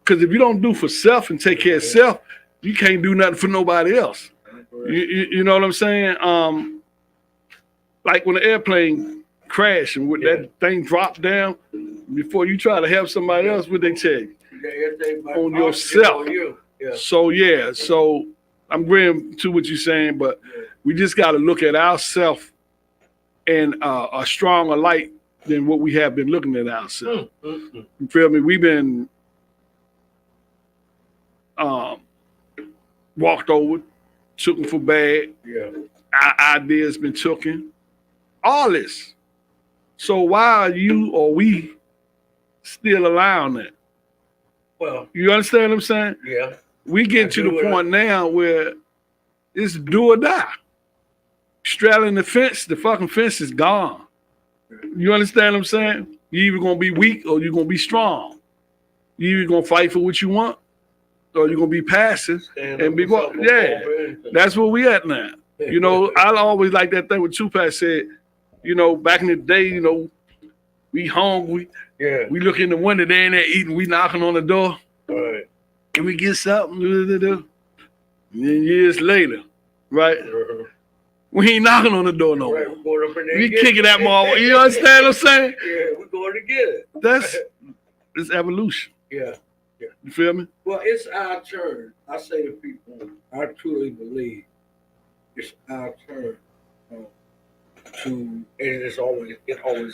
Because if you don't do for self and take care of self, you can't do nothing for nobody else. You know what I'm saying? Like when the airplane crashed and when that thing dropped down, before you try to help somebody else, what they tell you? On yourself. So I'm agreeing to what you're saying, but we just got to look at ourselves in a stronger light than what we have been looking at ourselves. You feel me? We've been walked over, took them for bad. Yeah. Our ideas been taken. All this. So why are you or we still allowing that? Well, You understand what I'm saying? yeah. We I get to do the it. point now where it's do or die. Straddling the fence, the fucking fence is gone. You understand what I'm saying? You either gonna be weak or you're gonna be strong. You either gonna fight for what you want or you're gonna be passive Stand and up be for something yeah. over anything. That's where we at now. You know, I always like that thing what Tupac said. You know, back in the day, you know, we hungry. Yeah. We look in the window, they ain't there eating. We knocking on the door. Right. Can we get something? And then years later, right? We ain't knocking on the door no Right, more. we're going up in there. We and get kicking it. that ball. You understand what I'm saying? Yeah, we're going to get it. That's it's evolution. Yeah. You feel me? Well, it's our turn. I say to people, I truly believe it's our turn to, and it always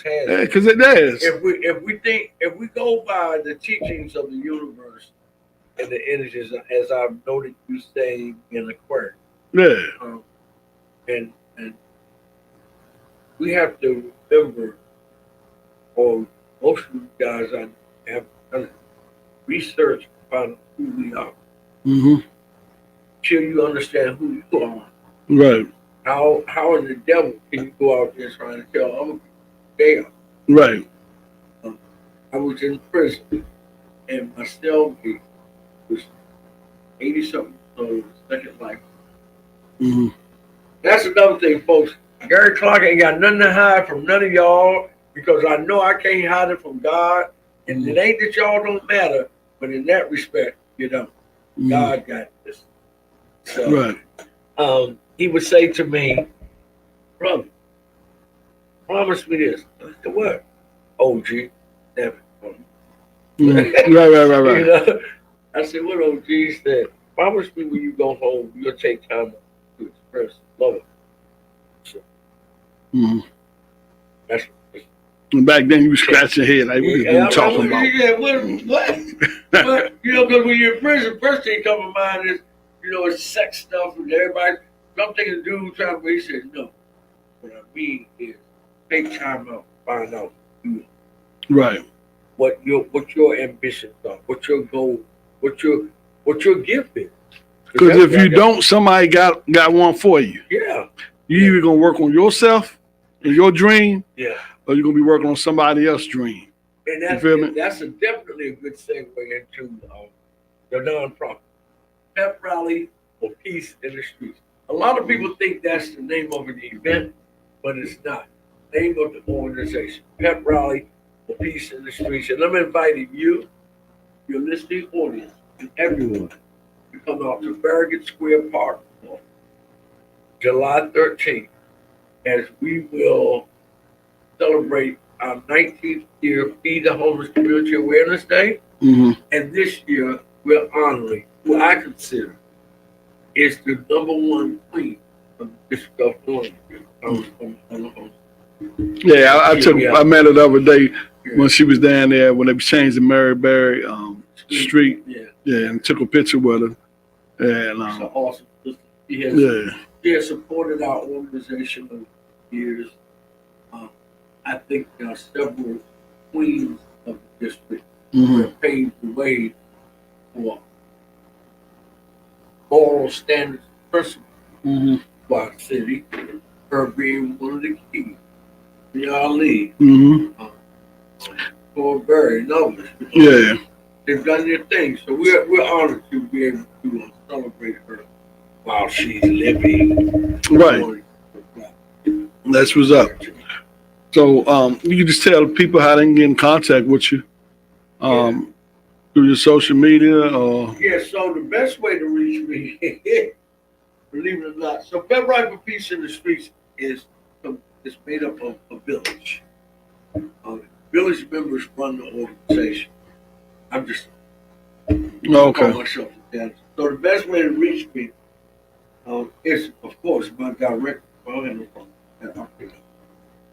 has. Yeah, because it does. If we go by the teachings of the universe and the energies, as I've noted you saying in Aquarius, Yeah. and we have to remember, or most of you guys have done research about who we are. Mm-hmm. Till you understand who you are. Right. How in the devil can you go out there trying to tell other people they are? Right. I was in prison, and my cellmate was 80-something, so second life. Mm-hmm. That's another thing, folks. Gary Clark ain't got nothing to hide from none of y'all because I know I can't hide it from God. And it ain't that y'all don't matter, but in that respect, you know, God got this. So, right. He would say to me, brother, promise me this. I said, what? OG, never. Right. You know? I said, what OG said? Promise me when you go home, you'll take time to express love. So, that's and back then you was scratching your head like, what is you talking about? Yeah, what? But, you know, because when you're in prison, first thing come to mind is, you know, it's sex stuff and everybody. I'm thinking the dude trying to, he said, no. What I mean is, take time out, find out you. Right. What your ambitions are, what your goal, what your gift is. Because if you don't, somebody got one for you. Yeah. You either gonna work on yourself and your dream, yeah, or you're gonna be working on somebody else's dream. And that's definitely a good segue into the nonprofit pep rally for peace in the streets. A lot of people think that's the name of an event, but it's not. The name of the organization, pep rally for peace in the streets. And I'm inviting you, your listening audience, and everyone to come out to Farragut Square Park on July 13th, as we will celebrate our 19th year Feed the Homeless Community Awareness Day. Mm-hmm. And this year, we're honoring who I consider is the #1 queen of the District of Columbia. Yeah, I met her the other day when she was down there when they changed the Mary Berry Street. Yeah, and took a picture with her. And it's an awesome. She has supported our organization over years. I think there are several queens of the district who have paved the way for moral standards and principles for our city, her being one of the keys. Ali, Berry, and others. Yeah. They've done their thing. So we're honored to be able to celebrate her while she's living. Right. That's what's up. So you can just tell people how they can get in contact with you through your social media or so the best way to reach me, believe it or not, so Pep Rally for Peace in the Streets is made up of a village. Village members run the organization. I'm just okay. Myself that. So the best way to reach me is, of course, my direct phone.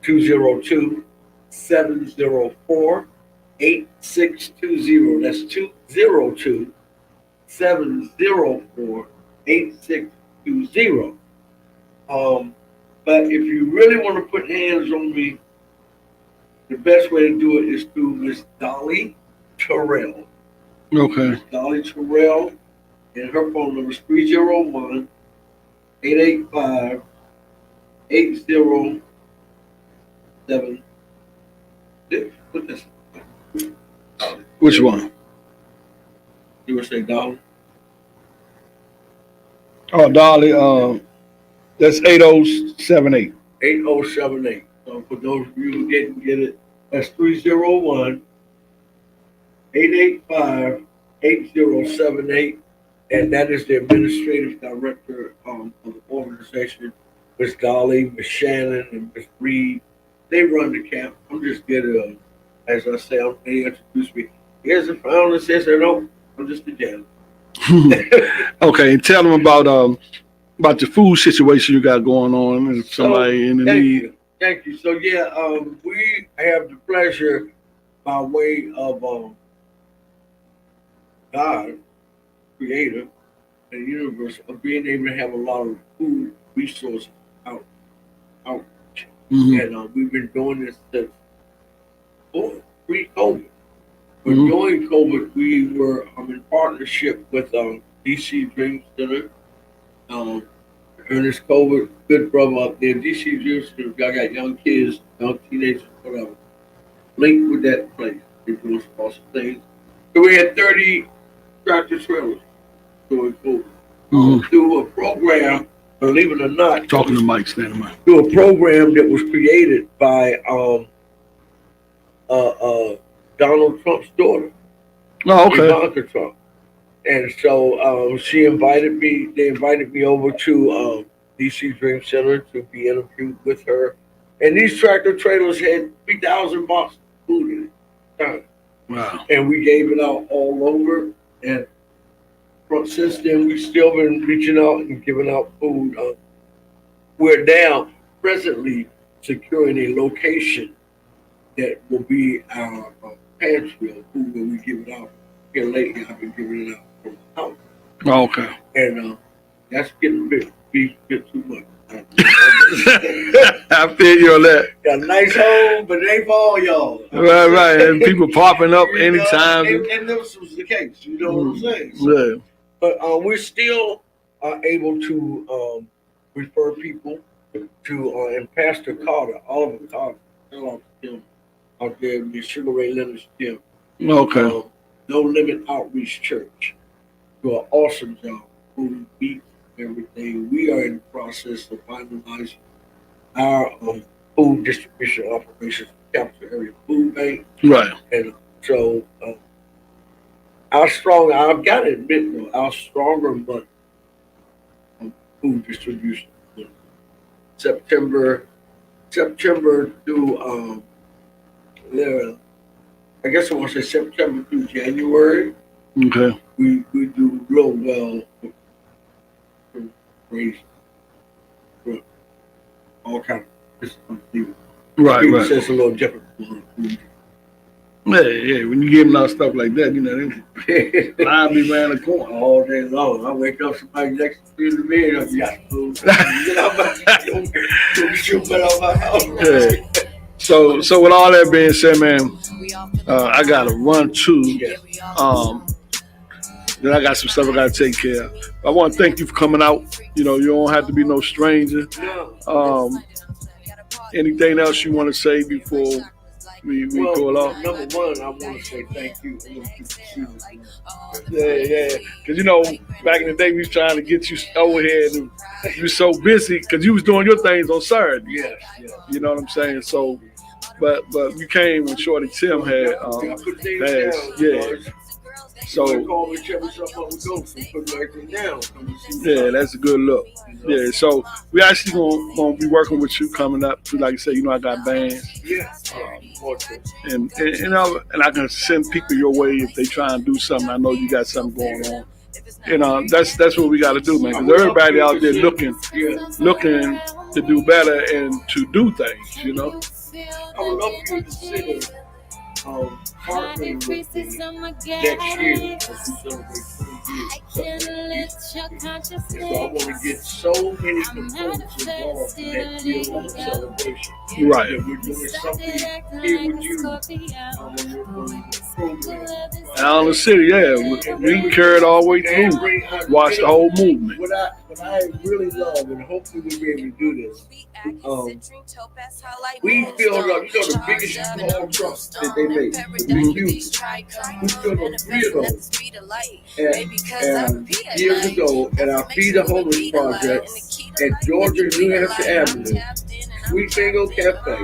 202-704-8620. That's 202-704-8620. But if you really want to put hands on me, the best way to do it is through Miss Dolly Terrell. Okay. Dolly Terrell, and her phone number is 301 885 8076. What this? Which one? You would say Dolly? Oh, Dolly. That's 8078. 8078. So for those of you who didn't get it, that's 301 885 8078. And that is the administrative director of the organization, Miss Dolly, Miss Shannon, and Miss Reed. They run the camp. I'm just here to, as I say, they introduce me. Here's the founder, says, no, I'm just the janitor. Okay, and tell them about the food situation you got going on. If somebody in the need. Thank you. So yeah, we have the pleasure by way of God, Creator, and universe, of being able to have a lot of food resources out. Mm-hmm. And we've been doing this since pre-COVID. But Mm-hmm. during COVID, we were in partnership with DC Dream Center. Ernest COVID, good brother up there. DC Dream Center, I got young kids, young teenagers, whatever. Linked with that place. They're doing some awesome things. So we had 30 tractor trailers during COVID. Mm-hmm. Through a program, believe it or not, Talking to Mike, standing by. through a program that was created by Donald Trump's daughter, Oh, okay. Ivanka Trump. And so they invited me over to DC Dream Center to be interviewed with her. And these tractor trailers had 3,000 boxes of food in it. Wow. And we gave it out all over. And since then, we've still been reaching out and giving out food. We're now presently securing a location that will be our pantry of food when we give it out. Here lately, I've been giving it out from the house. Oh, okay. And that's getting a bit too much. I feel you on that. Got a nice home, but it ain't for all y'all. Right. And people popping up anytime. And this was the case, you know what I'm saying? So, Yeah. but we're still able to refer people to, and Pastor Carter, Oliver Carter, him out there in the Sugar Ray Leonard's gym. Okay. No Limit Outreach Church. Do an awesome job. Food, beats, everything. We are in the process of finalizing our food distribution operations for Capital Area Food Bank. Right. And so I've got to admit though, our stronger month of food distribution was September through I guess I want to say September through January. Okay. We do real well for race, for all kinds of people. Right. It's a little different from food. Yeah. When you give them out stuff like that, you know, they line be around the corner. All day long. I wake up, somebody next to me in the bed, I'm got food. Get out my house. Yeah. So with all that being said, man, I gotta run too. Then I got some stuff I gotta take care of. I want to thank you for coming out. You know, you don't have to be no stranger. Anything else you want to say before we call off? Number one, I want to say thank you. Yeah. Because you know, back in the day, we was trying to get you over here, and you were so busy because you was doing your things on Saturday. Yes. You know what I'm saying? So, but you came when Shorty Tim had passed. Yeah. So yeah, that's a good look. Yeah, so we actually gonna be working with you coming up. Like I said, you know I got bands. Yeah. And I can send people your way if they try and do something. I know you got something going on. You know, that's what we got to do, man. Because everybody out there looking to do better and to do things. You know. I would love for you to consider partnering with me next year as we celebrate 20 years of Peacemakers. And so I want to get so many components involved in that year-long celebration. Right. That we're doing something here with you on the program. Out in the city, yeah. We carried all the way through. Watch the whole movement. What I really love, and hopefully we'll be able to do this, we filled up, the biggest small trucks that they make, the big huge. We filled up 3 of those. And years ago, at our Feed the Homeless project at Georgia and New Hampshire Avenue, Sweet Bingo Cafe,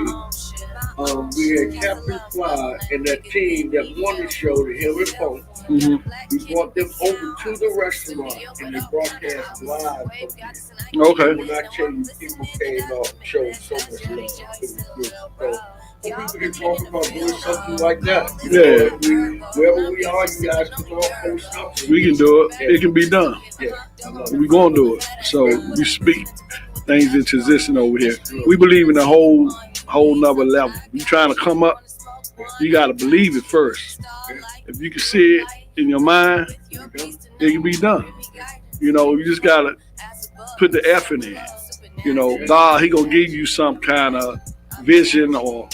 we had Captain Fly and that team that won the show, the Hill and Funk. Mm-hmm. We brought them over to the restaurant and they broadcast live. Okay. When I tell you, people came out and showed so much love. It was good. So people can talk about doing something like that. Wherever we are, you guys can all post up. We can do it. It can be done. Yeah. We're going to do it. So we speak things into existence over here. We believe in a whole nother level. You trying to come up, you got to believe it first. If you can see it in your mind, it can be done. You just got to put the effort in. God, he going to give you some kind of vision or,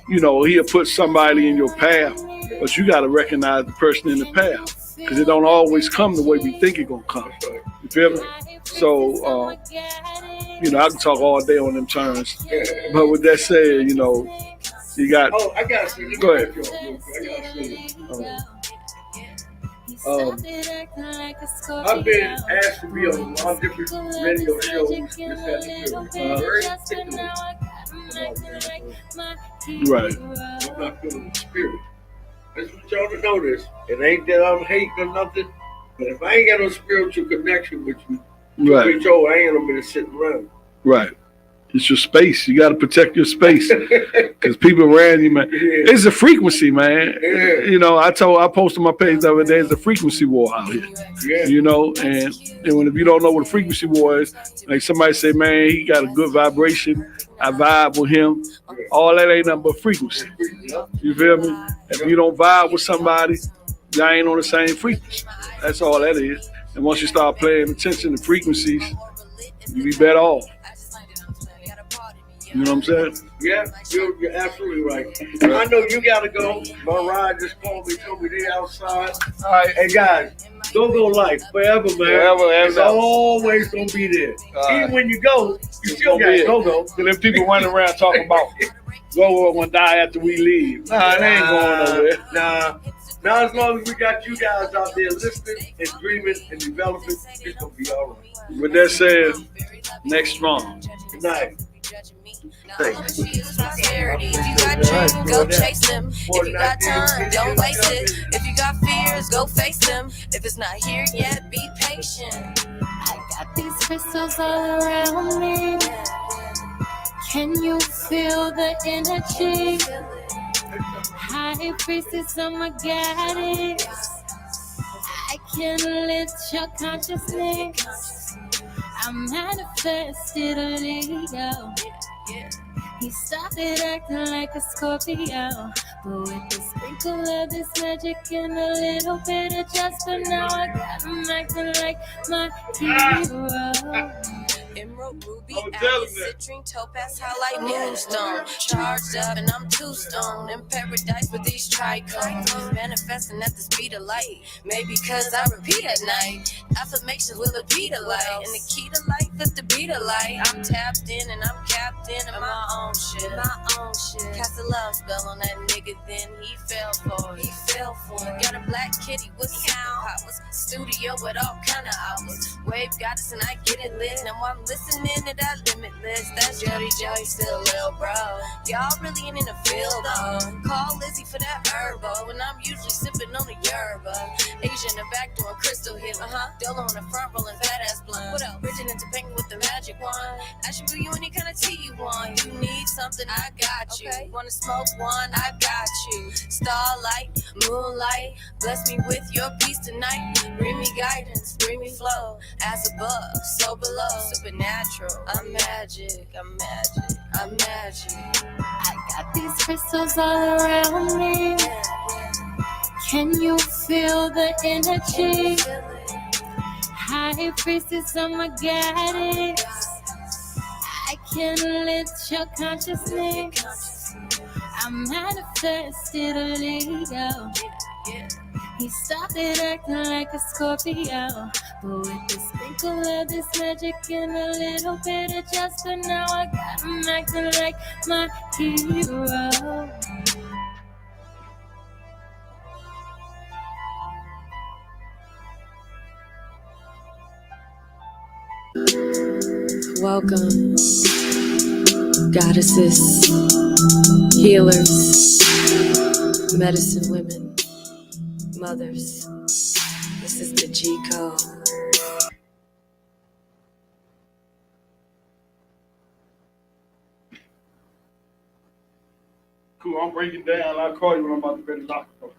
he'll put somebody in your path, but you got to recognize the person in the path because it don't always come the way we think it's going to come. You feel me? So, I can talk all day on them terms. But with that said, you got... Oh, I got to say, go ahead. I've been asked to be on a lot of different radio shows this afternoon. Very particular Right. I'm not feeling the spirit. I just want y'all to know this. It ain't that I'm hating or nothing, but if I ain't got no spiritual connection with you, Right. I ain't gonna be sitting around. Right. It's your space. You got to protect your space because people around you, man. Yeah. It's a frequency, man. Yeah. I posted my page the other day. It's a frequency war out here. Yeah. And if you don't know what a frequency war is, like somebody say, man, he got a good vibration. I vibe with him. All that ain't nothing but frequency. You feel me? If you don't vibe with somebody, y'all ain't on the same frequency. That's all that is. And once you start paying attention to frequencies, you be better off. You know what I'm saying? Yeah, you're absolutely right. I know you gotta go. My ride just called me, told me they outside. All right, hey guys, go life forever, man. Forever, it's always gonna be there. Even when you go, you still gotta go. So then people running around talking about go gonna die after we leave. Nah, it ain't going nowhere. Nah. Now as long as we got you guys out there listening and dreaming and developing, it's gonna be all right. With that said, next strong. Good night. If you got dreams, go chase them. If you got time, don't waste it. If you got fears, go face them. If it's not here yet, be patient. I got these crystals all around me. Can you feel the energy? High priestess, I'm a goddess. I can lift your consciousness. I manifested a Leo. He started acting like a Scorpio, but with a sprinkle of this magic and a little bit of Jasper, now I got him acting like my hero. Emerald, ruby, atlas, citrine, topaz, highlight, moonstone. Charged up and I'm two-stone. In paradise with these trichomes. Manifesting at the speed of light. Maybe cause I repeat at night. Affirmations will repeat a light. And the key to life is the beat of light. I'm tapped in and I'm captain of my own shit. Cast a love spell on that nigga, then he fell for it. Got a black kitty with superpowers. Studio with all kind of hours. Wave goddess and I get it lit. Now I'm listening to that limitless. That's Jody Joey, still lil' bro. Y'all really ain't in the field though. Call Lizzie for that herbo. And I'm usually sipping on the yerba. Asian in the back doing crystal hill. Dolo on the front rolling fat ass blunt. What up? Bridging into painting with the magic wand. I should give you any kind of tea you want. You need something, I got you. Wanna smoke one, I got you. Starlight, moonlight, bless me with your peace tonight. Bring me guidance, bring me flow. As above, so below. Supernatural, I'm magic. I got these crystals all around me. Can you feel the energy? High priestess of my goddess, I can lift your consciousness. I manifested a Leo. He started acting like a Scorpio, but with the sprinkle of this magic and a little bit of Jasper, now I got him acting like my hero. Welcome, goddesses, healers, medicine women, mothers. This is the G code. Cool, I'm breaking down. I'll call you when I'm about to ready to lock the door.